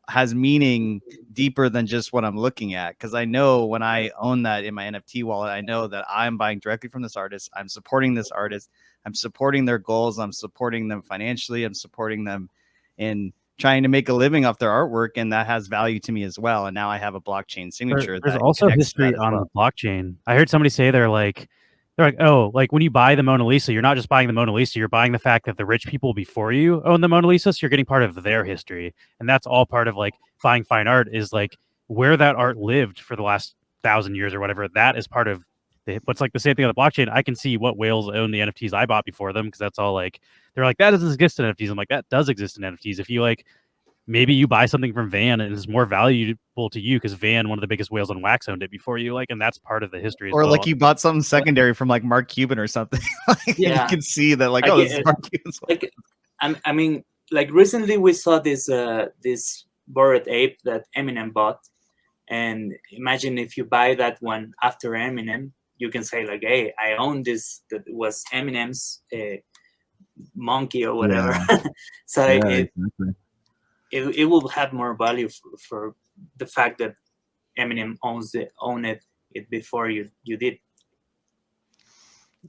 has meaning deeper than just what I'm looking at. Because I know when I own that in my NFT wallet, I know that I'm buying directly from this artist. I'm supporting this artist. I'm supporting their goals. I'm supporting them financially. I'm supporting them in trying to make a living off their artwork, and that has value to me as well. And now I have a blockchain signature. There's also history on the blockchain. I heard somebody say they're like, oh, like when you buy the Mona Lisa, you're not just buying the Mona Lisa, you're buying the fact that the rich people before you own the Mona Lisa, so you're getting part of their history. And that's all part of like buying fine art, is like where that art lived for the last 1,000 years or whatever. That is part of what's like the same thing on the blockchain. I can see what whales own the NFTs I bought before them, because that's all like, they're like, that doesn't exist in NFTs. I'm like, that does exist in NFTs. If you like, maybe you buy something from Van and it's more valuable to you because Van, one of the biggest whales on wax, owned it before you, like, and that's part of the history. Or like you bought something secondary from like Mark Cuban or something. Like, you can see that, like, this is Mark Cuban's. Like, I mean, like recently we saw this this Bored Ape that Eminem bought, and imagine if you buy that one after Eminem, you can say like, hey, I own this, that was Eminem's monkey or whatever. So exactly. It will have more value for the fact that Eminem owned it before you did.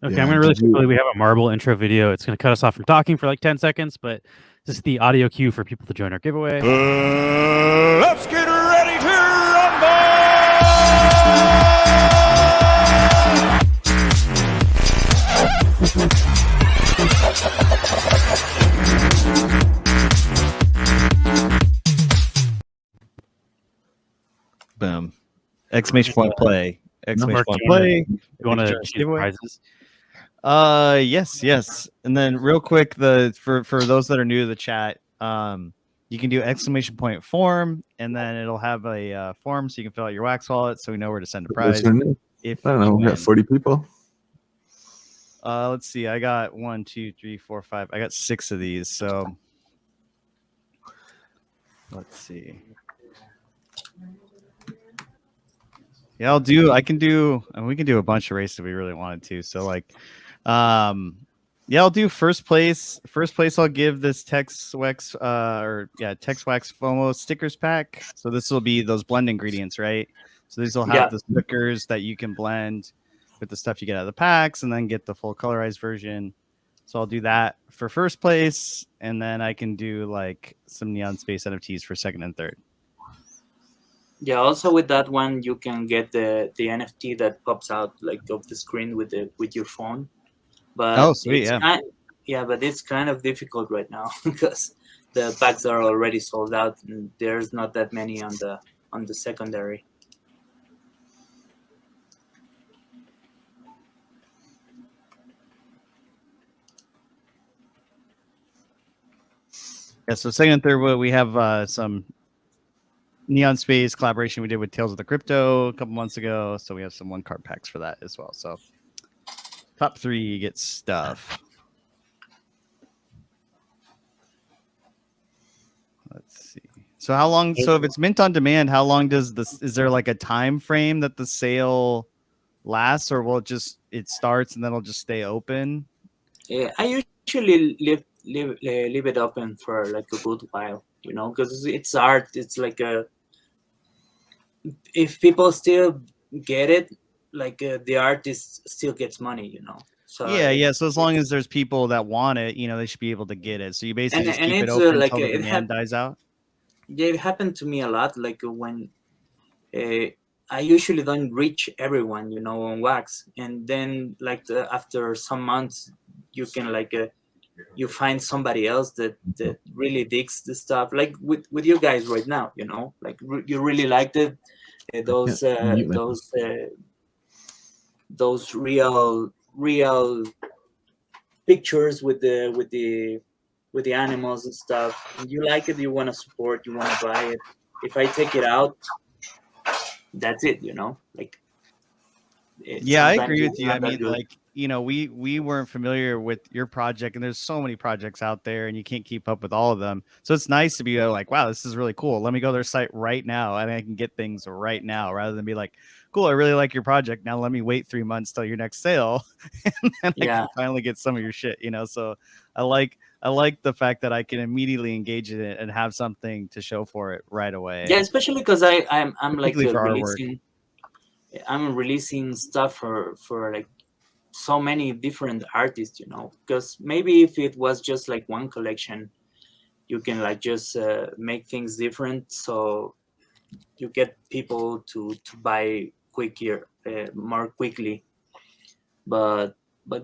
Okay, I'm gonna really quickly. We have a Marble intro video. It's gonna cut us off from talking for like 10 seconds, but this is the audio cue for people to join our giveaway. Let's get ready to rumble! Boom! Exclamation point play! Exclamation point play! You want to choose prizes? Yes. And then real quick, for those that are new to the chat, you can do exclamation point form, and then it'll have a form so you can fill out your wax wallet, so we know where to send a prize. If I don't know, we got 40 people. Let's see. I got 1, 2, 3, 4, 5. I got 6 of these. So let's see. Yeah, we can do a bunch of races if we really wanted to. So like, I'll do first place. First place, I'll give this Tex Wax FOMO stickers pack. So this will be those blend ingredients, right? So these will have the stickers that you can blend with the stuff you get out of the packs, and then get the full colorized version. So I'll do that for first place, and then I can do like some Neon Space NFTs for second and third. Yeah, also with that one, you can get the NFT that pops out like of the screen with your phone. But oh, sweet, but it's kind of difficult right now because the packs are already sold out, and there's not that many on the secondary. Yeah, so second and third, we have some Neon Space collaboration we did with Tales of the Crypto a couple months ago. So we have some 1-card packs for that as well. So top 3 get stuff. Let's see. So how long? So if it's mint on demand, how long does this? Is there like a time frame that the sale lasts, or will it starts and then it'll just stay open? Yeah, I usually leave it open for like a good while, because it's art. It's like if people still get it, like the artist still gets money, So yeah. So as long as there's people that want it, they should be able to get it. So you basically just keep it open until the demand dies out. Yeah, it happened to me a lot. Like when I usually don't reach everyone, on wax, and then like after some months, you can you find somebody else that really digs the stuff. Like with you guys right now, like you really liked it. Those real pictures with the animals and stuff. And you like it, you want to support, you want to buy it. If I take it out, that's it. Like Yeah, I agree with you. I mean, like, you know, we weren't familiar with your project, and there's so many projects out there, and you can't keep up with all of them. So it's nice to be like, wow, this is really cool. Let me go to their site right now, and I can get things right now, rather than be like, cool, I really like your project. Now let me wait 3 months till your next sale, and then I can finally get some of your shit. You know, so I like the fact that I can immediately engage in it and have something to show for it right away. Yeah, especially because I'm like releasing. I'm releasing stuff for like so many different artists, you know, because maybe if it was just like one collection, you can like just make things different, so you get people to buy more quickly. But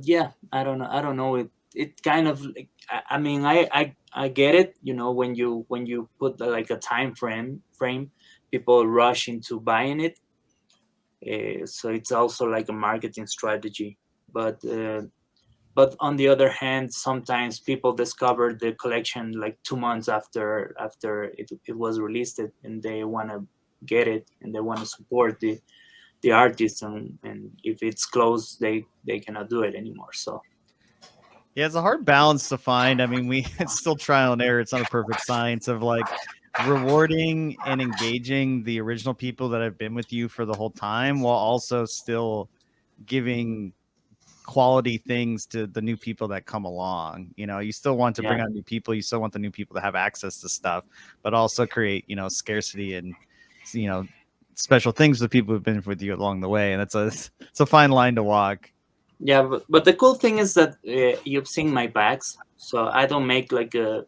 yeah, I don't know, it kind of like, I mean, I get it, you know, when you put like a time frame, people rush into buying it. So it's also like a marketing strategy, but on the other hand, sometimes people discover the collection like 2 months after it was released, and they want to get it, and they want to support the artist, and if it's closed, they cannot do it anymore. So yeah, it's a hard balance to find. I mean, it's still trial and error. It's not a perfect science of like rewarding and engaging the original people that have been with you for the whole time, while also still giving quality things to the new people that come along. You know, you still want to bring on new people. You still want the new people to have access to stuff, but also create, you know, scarcity and, you know, special things with people who've been with you along the way. And it's a fine line to walk. Yeah, but the cool thing is that you've seen my bags, so I don't make like a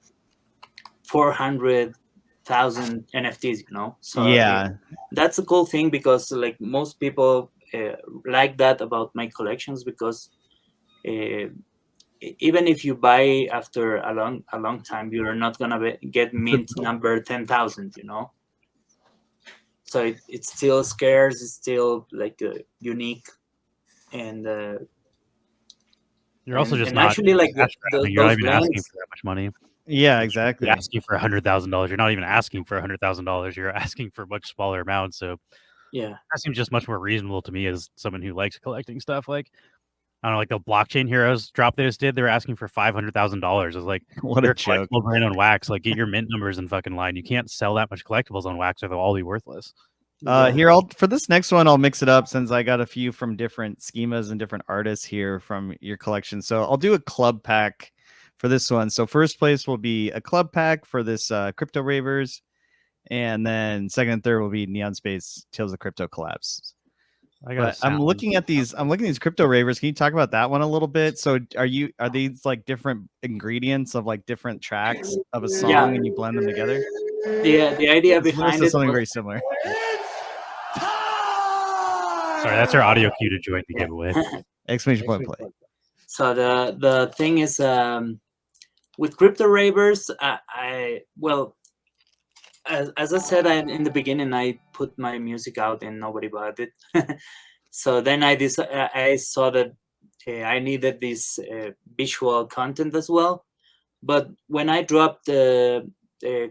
400,000 NFTs, you know. So yeah, that's a cool thing, because like most people like that about my collections, because even if you buy after a long time, you're not gonna get mint number 10,000, you know. So it's still scarce, it's still like unique, and you're also just not actually like you're not those even blends, asking for that much money. Yeah, exactly. You're asking for $100,000. You're not even asking for $100,000. You're asking for much smaller amounts. So yeah, that seems just much more reasonable to me as someone who likes collecting stuff. Like, I don't know, like the blockchain heroes drop they just did. They were asking for $500,000. It's like, what you're a joke. collectible brand on wax. Like, get your mint numbers in fucking line. You can't sell that much collectibles on wax, or they'll all be worthless. Here, for this next one, I'll mix it up since I got a few from different schemas and different artists here from your collection. So I'll do a club pack for this one. So first place will be a club pack for this Crypto Ravers, and then second and third will be Neon Space Tales of Crypto Collapse. I'm looking at these Crypto Ravers. Can you talk about that one a little bit? So are these like different ingredients of like different tracks of a song and you blend them together? The idea behind it something very similar. Sorry, that's our audio cue to join the giveaway. Exclamation point play. So the thing is, with Crypto Ravers, as I said in the beginning, I put my music out and nobody bought it. So then I saw that I needed this visual content as well. But when I dropped the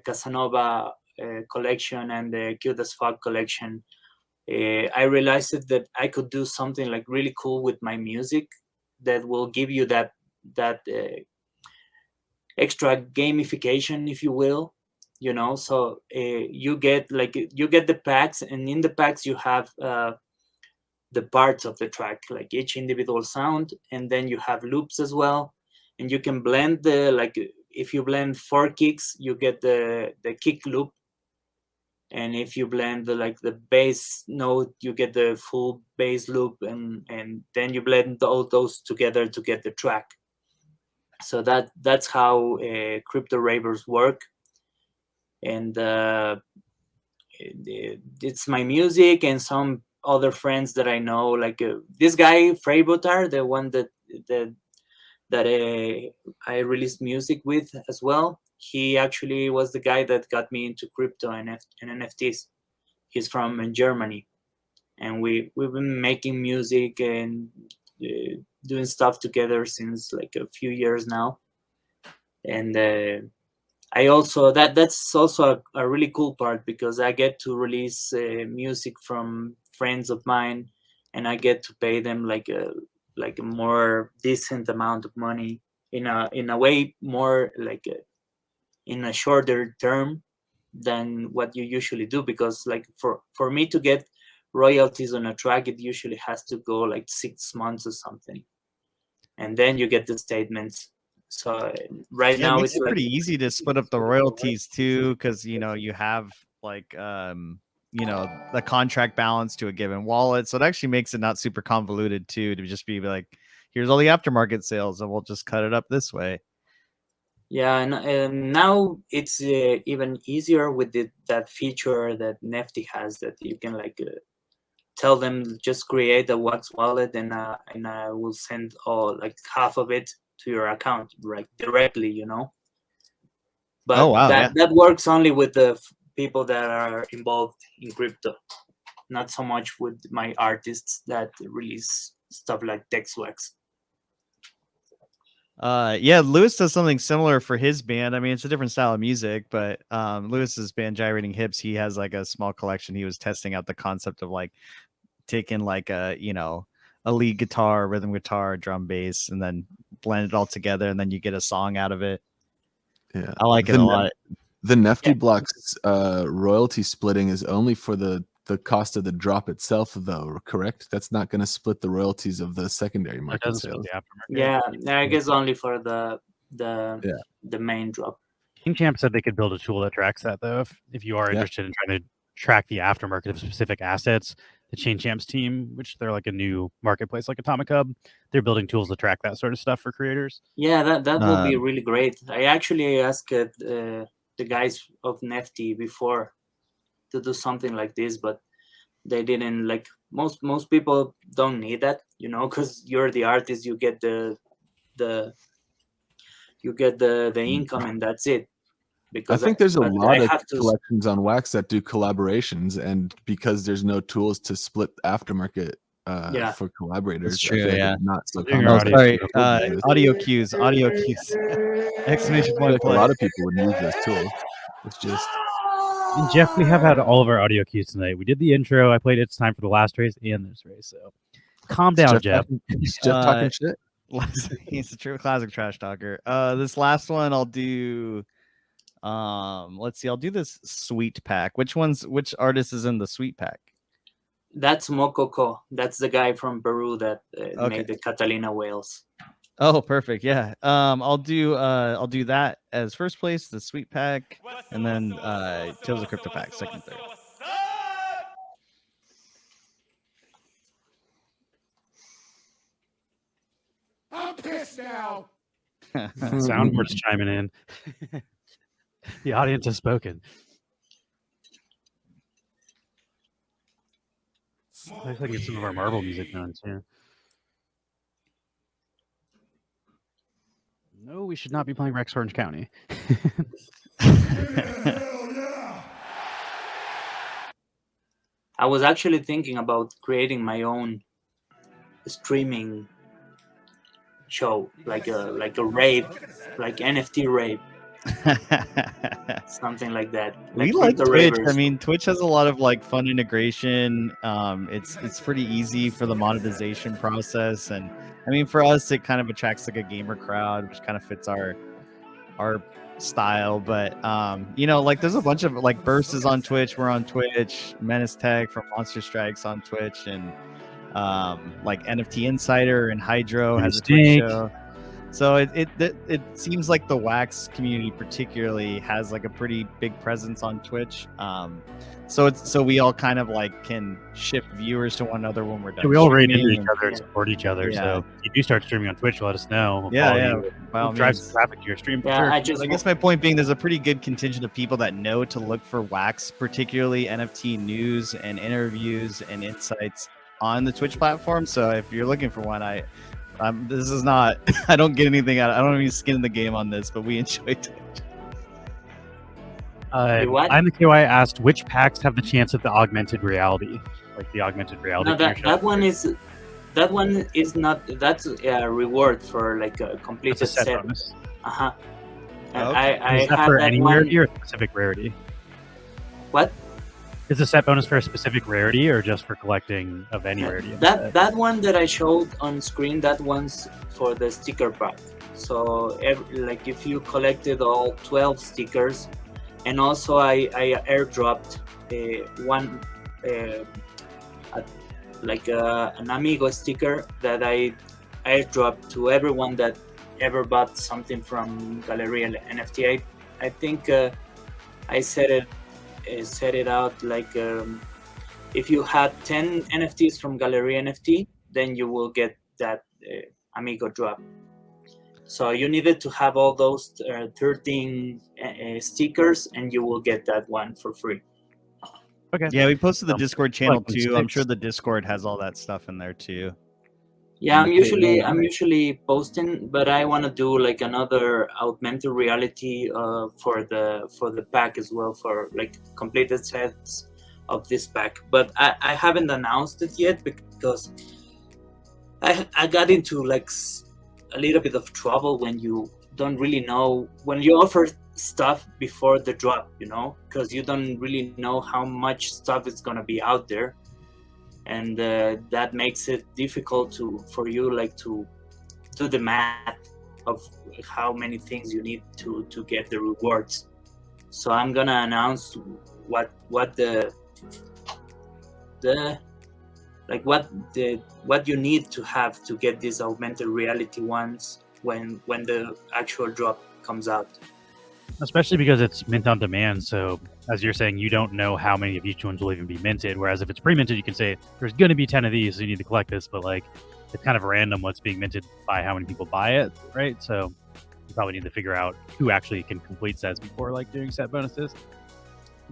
Casanova collection and the Cute as Fuck collection, I realized that I could do something like really cool with my music that will give you that extra gamification, if you will, you know. So you get the packs, and in the packs you have the parts of the track, like each individual sound, and then you have loops as well, and you can blend if you blend 4 kicks, you get the kick loop. And if you blend the bass note, you get the full bass loop, and then you blend all those together to get the track. So that's how Crypto Ravers work. And it's my music and some other friends that I know, like this guy Frey Botar, the one that I released music with as well. He actually was the guy that got me into crypto and NFTs. He's from Germany, and we've been making music and doing stuff together since like a few years now. And I also that's also a really cool part, because I get to release music from friends of mine and I get to pay them like a more decent amount of money in a way more like in a shorter term than what you usually do, because like for me to get royalties on a track, it usually has to go like 6 months or something, and then you get the statements. So now it makes it pretty easy to split up the royalties too, because you have like the contract balance to a given wallet, so it actually makes it not super convoluted too, to just be like, here's all the aftermarket sales and we'll just cut it up this way. Yeah, and now it's even easier with that feature that Nefty has, that you can like tell them just create a Wax wallet, and I will send like half of it to your account, like directly, But that works only with the people that are involved in crypto, not so much with my artists that release stuff like TextWax. Lewis does something similar for his band. I mean, it's a different style of music, but Lewis's band Gyrating Hips, he has like a small collection. He was testing out the concept of like taking like a lead guitar, rhythm guitar, drum, bass, and then blend it all together, and then you get a song out of it. Yeah, I like it a lot. The NeftyBlocks royalty splitting is only for the cost of the drop itself, though, correct? That's not going to split the royalties of the secondary market sales. Yeah, I guess only for the main drop. King Champ said they could build a tool that tracks that, though. If you are interested in trying to track the aftermarket of specific assets, the Chain Champs team, which they're like a new marketplace like Atomic Hub, they're building tools to track that sort of stuff for creators. Yeah, that would be really great. I actually asked the guys of Nefty before to do something like this, but they didn't. Like most people don't need that, because you're the artist, you get the income, and that's it. Because I think there's a lot of collections on Wax that do collaborations, and because there's no tools to split aftermarket for collaborators, that's true. Yeah, not so common. Sorry, audio cues. Exclamation point! A lot of people would use this tool. It's just. And Jeff, we have had all of our audio cues tonight. We did the intro. I played It's Time for the Last Race and this race. So calm down, Jeff. Jeff talking shit. He's a true classic trash talker. This last one I'll do. Let's see. I'll do this sweet pack. Which artist is in the sweet pack? That's Mococo. That's the guy from Peru that made the Catalina whales. Oh, perfect. Yeah. I'll do that as first place, the sweet pack, and then Tales of Crypto pack, second, third. I'm pissed now. Soundboard's chiming in. The audience has spoken. I think it's some of our Marvel music done too. No, we should not be playing Rex Orange County. I was actually thinking about creating my own streaming show, like a rave, like NFT rave. Something like that. We like Twitch. Ravers. I mean, Twitch has a lot of like fun integration. It's pretty easy for the monetization process, and I mean, for us, it kind of attracts like a gamer crowd, which kind of fits our style. But like there's a bunch of like Burst is on Twitch. We're on Twitch. Menace Tech from Monster Strikes on Twitch, and like NFT Insider and Hydro has a Twitch show. So it seems like the Wax community particularly has like a pretty big presence on Twitch. So we all kind of like can shift viewers to one another when we're done. We all rate into each other and support each other. Yeah. So if you do start streaming on Twitch, let us know. We'll drive some traffic to your stream. Yeah, sure. I guess my point being, there's a pretty good contingent of people that know to look for Wax, particularly NFT news and interviews and insights on the Twitch platform. So if you're looking for one, this is not. I don't get anything out. I don't have any skin in the game on this, but we enjoy Twitch. I'm the KY asked which packs have the chance at the augmented reality, like the augmented reality. No, that one is not. That's a reward for like a completed set. Okay. I is that have for that any one. rarity or specific rarity? What? Is the set bonus for a specific rarity or just for collecting of any rarity? That one that I showed on screen, that one's for the sticker pack. So like if you collected all 12 stickers, and also I airdropped one like an amigo sticker that I airdropped to everyone that ever bought something from Galeria NFT. I think I set it out like if you had 10 NFTs from Galeria NFT, then you will get that amigo drop. So you needed to have all those 13 stickers, and you will get that one for free. Okay. Yeah, we posted the Discord channel too. I'm sure the Discord has all that stuff in there too. Yeah, I'm usually posting, but I want to do like another augmented reality for the pack as well, for like completed sets of this pack. But I haven't announced it yet because I got into like a little bit of trouble when you don't really know, when you offer stuff before the drop, you know, because you don't really know how much stuff is gonna be out there, and that makes it difficult for you like to do the math of how many things you need to get the rewards. So I'm gonna announce what you need to have to get these augmented reality ones when the actual drop comes out. Especially because it's mint on demand, so as you're saying, you don't know how many of each ones will even be minted, whereas if it's pre-minted, you can say there's going to be 10 of these, so you need to collect this, but like it's kind of random what's being minted by how many people buy it, right? So you probably need to figure out who actually can complete sets before like doing set bonuses.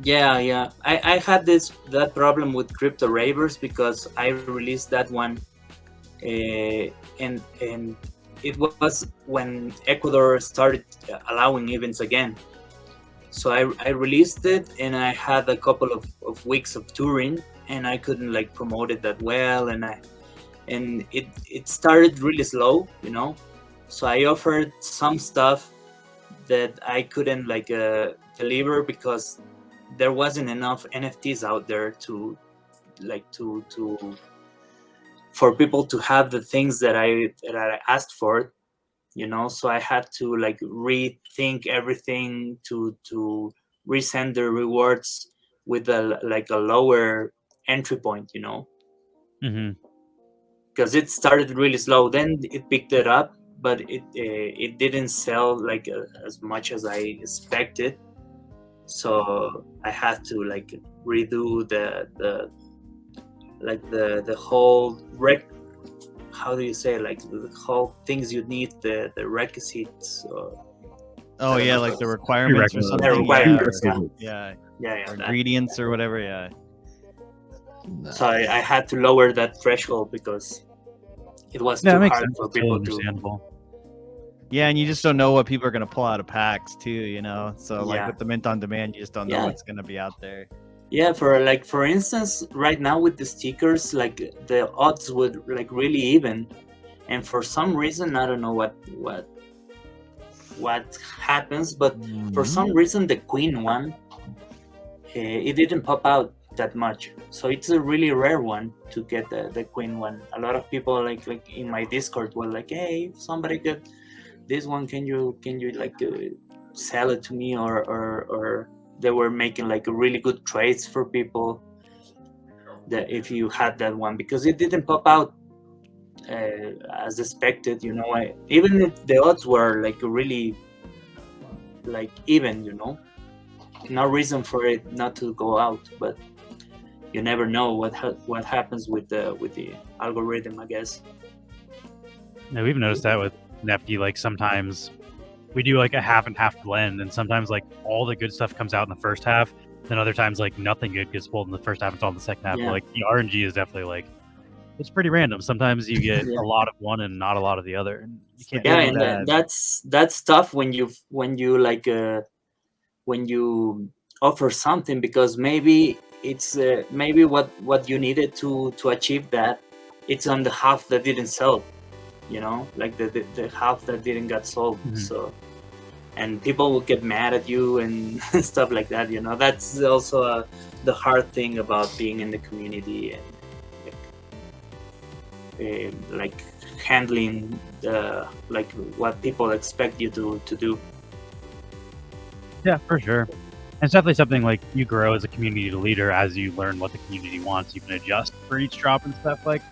Yeah. I had that problem with crypto Ravers because I released that one and it was when Ecuador started allowing events again. So I released it, and I had a couple of weeks of touring, and I couldn't like promote it that well, and it started really slow, you know. So I offered some stuff that I couldn't like deliver because there wasn't enough NFTs out there to for people to have the things that I asked for, you know. So I had to like rethink everything to resend the rewards with a lower entry point, you know, because it started really slow. Then it picked it up, but it didn't sell like as much as I expected. So I had to like redo the whole how do you say, like the whole things you need, the requisites, like the requirements or something. Yeah, ingredients or whatever. Yeah. So I had to lower that threshold because it was too hard for people to. Yeah, and you just don't know what people are going to pull out of packs too, you know. So like with the mint on demand, you just don't know what's going to be out there. Yeah, for instance, right now with the stickers, like the odds would like really even, and for some reason I don't know what happens, but for some reason the queen one, it didn't pop out that much. So it's a really rare one to get the queen one. A lot of people like in my Discord were like, hey, if somebody got this one, can you like sell it to me, or they were making like really good trades for people that if you had that one, because it didn't pop out as expected, you know. Even if the odds were like really like even, you know, no reason for it not to go out, but you never know what happens with the algorithm, I guess. Yeah, we've noticed that with Nefty, like sometimes we do like a half and half blend, and sometimes like all the good stuff comes out in the first half, then other times like nothing good gets pulled in the first half, it's all in the second half. But, like the RNG is definitely like, it's pretty random. Sometimes you get a lot of one and not a lot of the other, and you can't and that's tough when you like when you offer something, because maybe it's maybe what you needed to achieve that, it's on the half that didn't sell, you know, like the half that didn't get sold. So, and people will get mad at you and stuff like that. That's also the hard thing about being in the community and like handling like what people expect you to do. Yeah, for sure. And it's definitely something like you grow as a community leader as you learn what the community wants. You can adjust for each drop and stuff. Like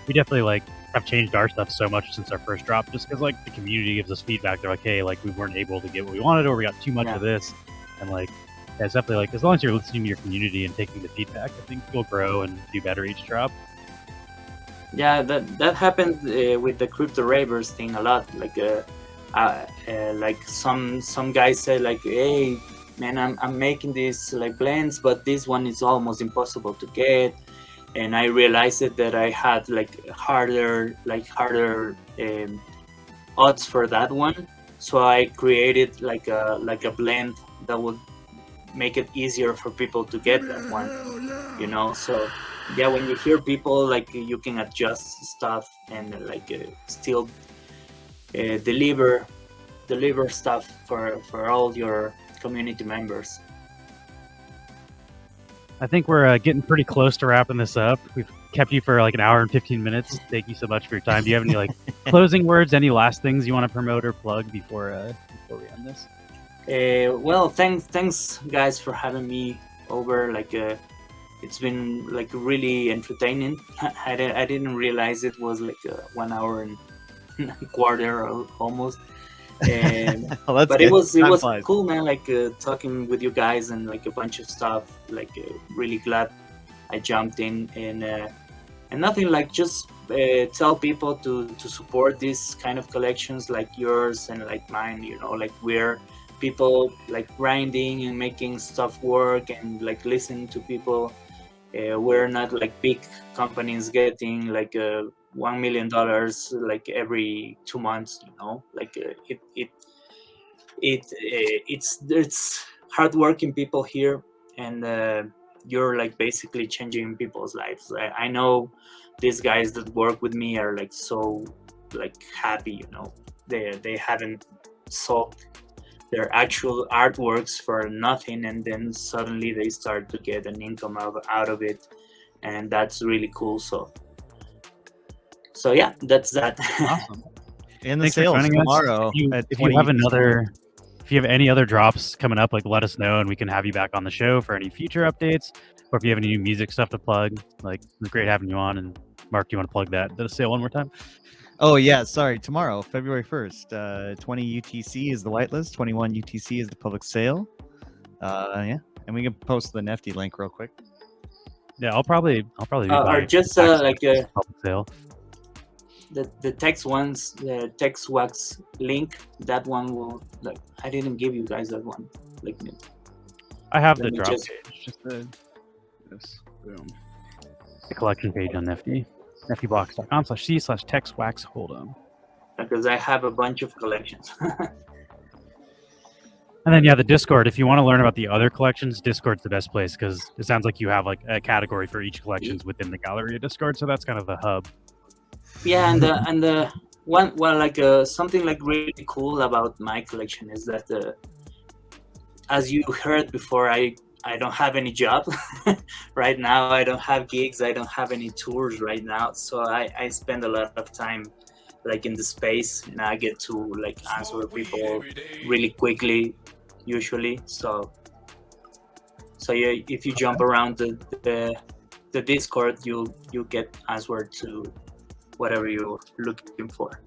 we definitely like have changed our stuff so much since our first drop, just because like the community gives us feedback. They're like, hey, like we weren't able to get what we wanted, or we got too much of this, and like yeah, it's definitely like as long as you're listening to your community and taking the feedback, I think you'll grow and do better each drop. Yeah, that happened with the crypto Ravers thing a lot. Like some guys say like, hey man, I'm making these like blends, but this one is almost impossible to get, and I realized that I had like harder odds for that one, so I created like a blend that would make it easier for people to get that one, so yeah, when you hear people, like you can adjust stuff and like still deliver stuff for all your community members. I think we're getting pretty close to wrapping this up. We've kept you for like an hour and 15 minutes. Thank you so much for your time. Do you have any like closing words, any last things you want to promote or plug before we end this? Well, thanks guys for having me over. Like it's been like really entertaining. I didn't realize it was like 1 hour and a quarter almost. Well, but it was cool, man. Like talking with you guys and like a bunch of stuff. Like really glad I jumped in, and nothing like just tell people to support these kind of collections like yours and like mine. Like we're people like grinding and making stuff work and like listening to people. We're not like big companies getting like $1 million like every 2 months. Like it's hardworking people here, and you're like basically changing people's lives. I know these guys that work with me are like so like happy. They haven't sold their actual artworks for nothing, and then suddenly they start to get an income out of it, and that's really cool. So yeah, that's that. Awesome. And the sales tomorrow. If you have any other drops coming up, like let us know and we can have you back on the show for any future updates, or if you have any new music stuff to plug. Like it was great having you on. And Mark, do you want to plug the sale one more time? Oh yeah, sorry. Tomorrow, February 1st, 20 UTC is the whitelist, 21 UTC is the public sale. Yeah, and we can post the Nefty link real quick. Yeah, I'll probably be or just like a public sale. The text ones, the text wax link. That one will like I didn't give you guys that one. Like I have the drop page, just the collection page on Nefty. NeftyBlocks.com/c/textwax. Hold on. Because I have a bunch of collections. And then, yeah, the Discord. If you want to learn about the other collections, Discord's the best place because it sounds like you have like a category for each collections within the Galleria Discord. So that's kind of the hub. Yeah, and the one, well, like something like really cool about my collection is that as you heard before, I don't have any job right now. I don't have gigs. I don't have any tours right now. So I spend a lot of time like in the space, and I get to like answer people really quickly usually. So yeah, if you jump around the Discord, you'll get answered to whatever you're looking for.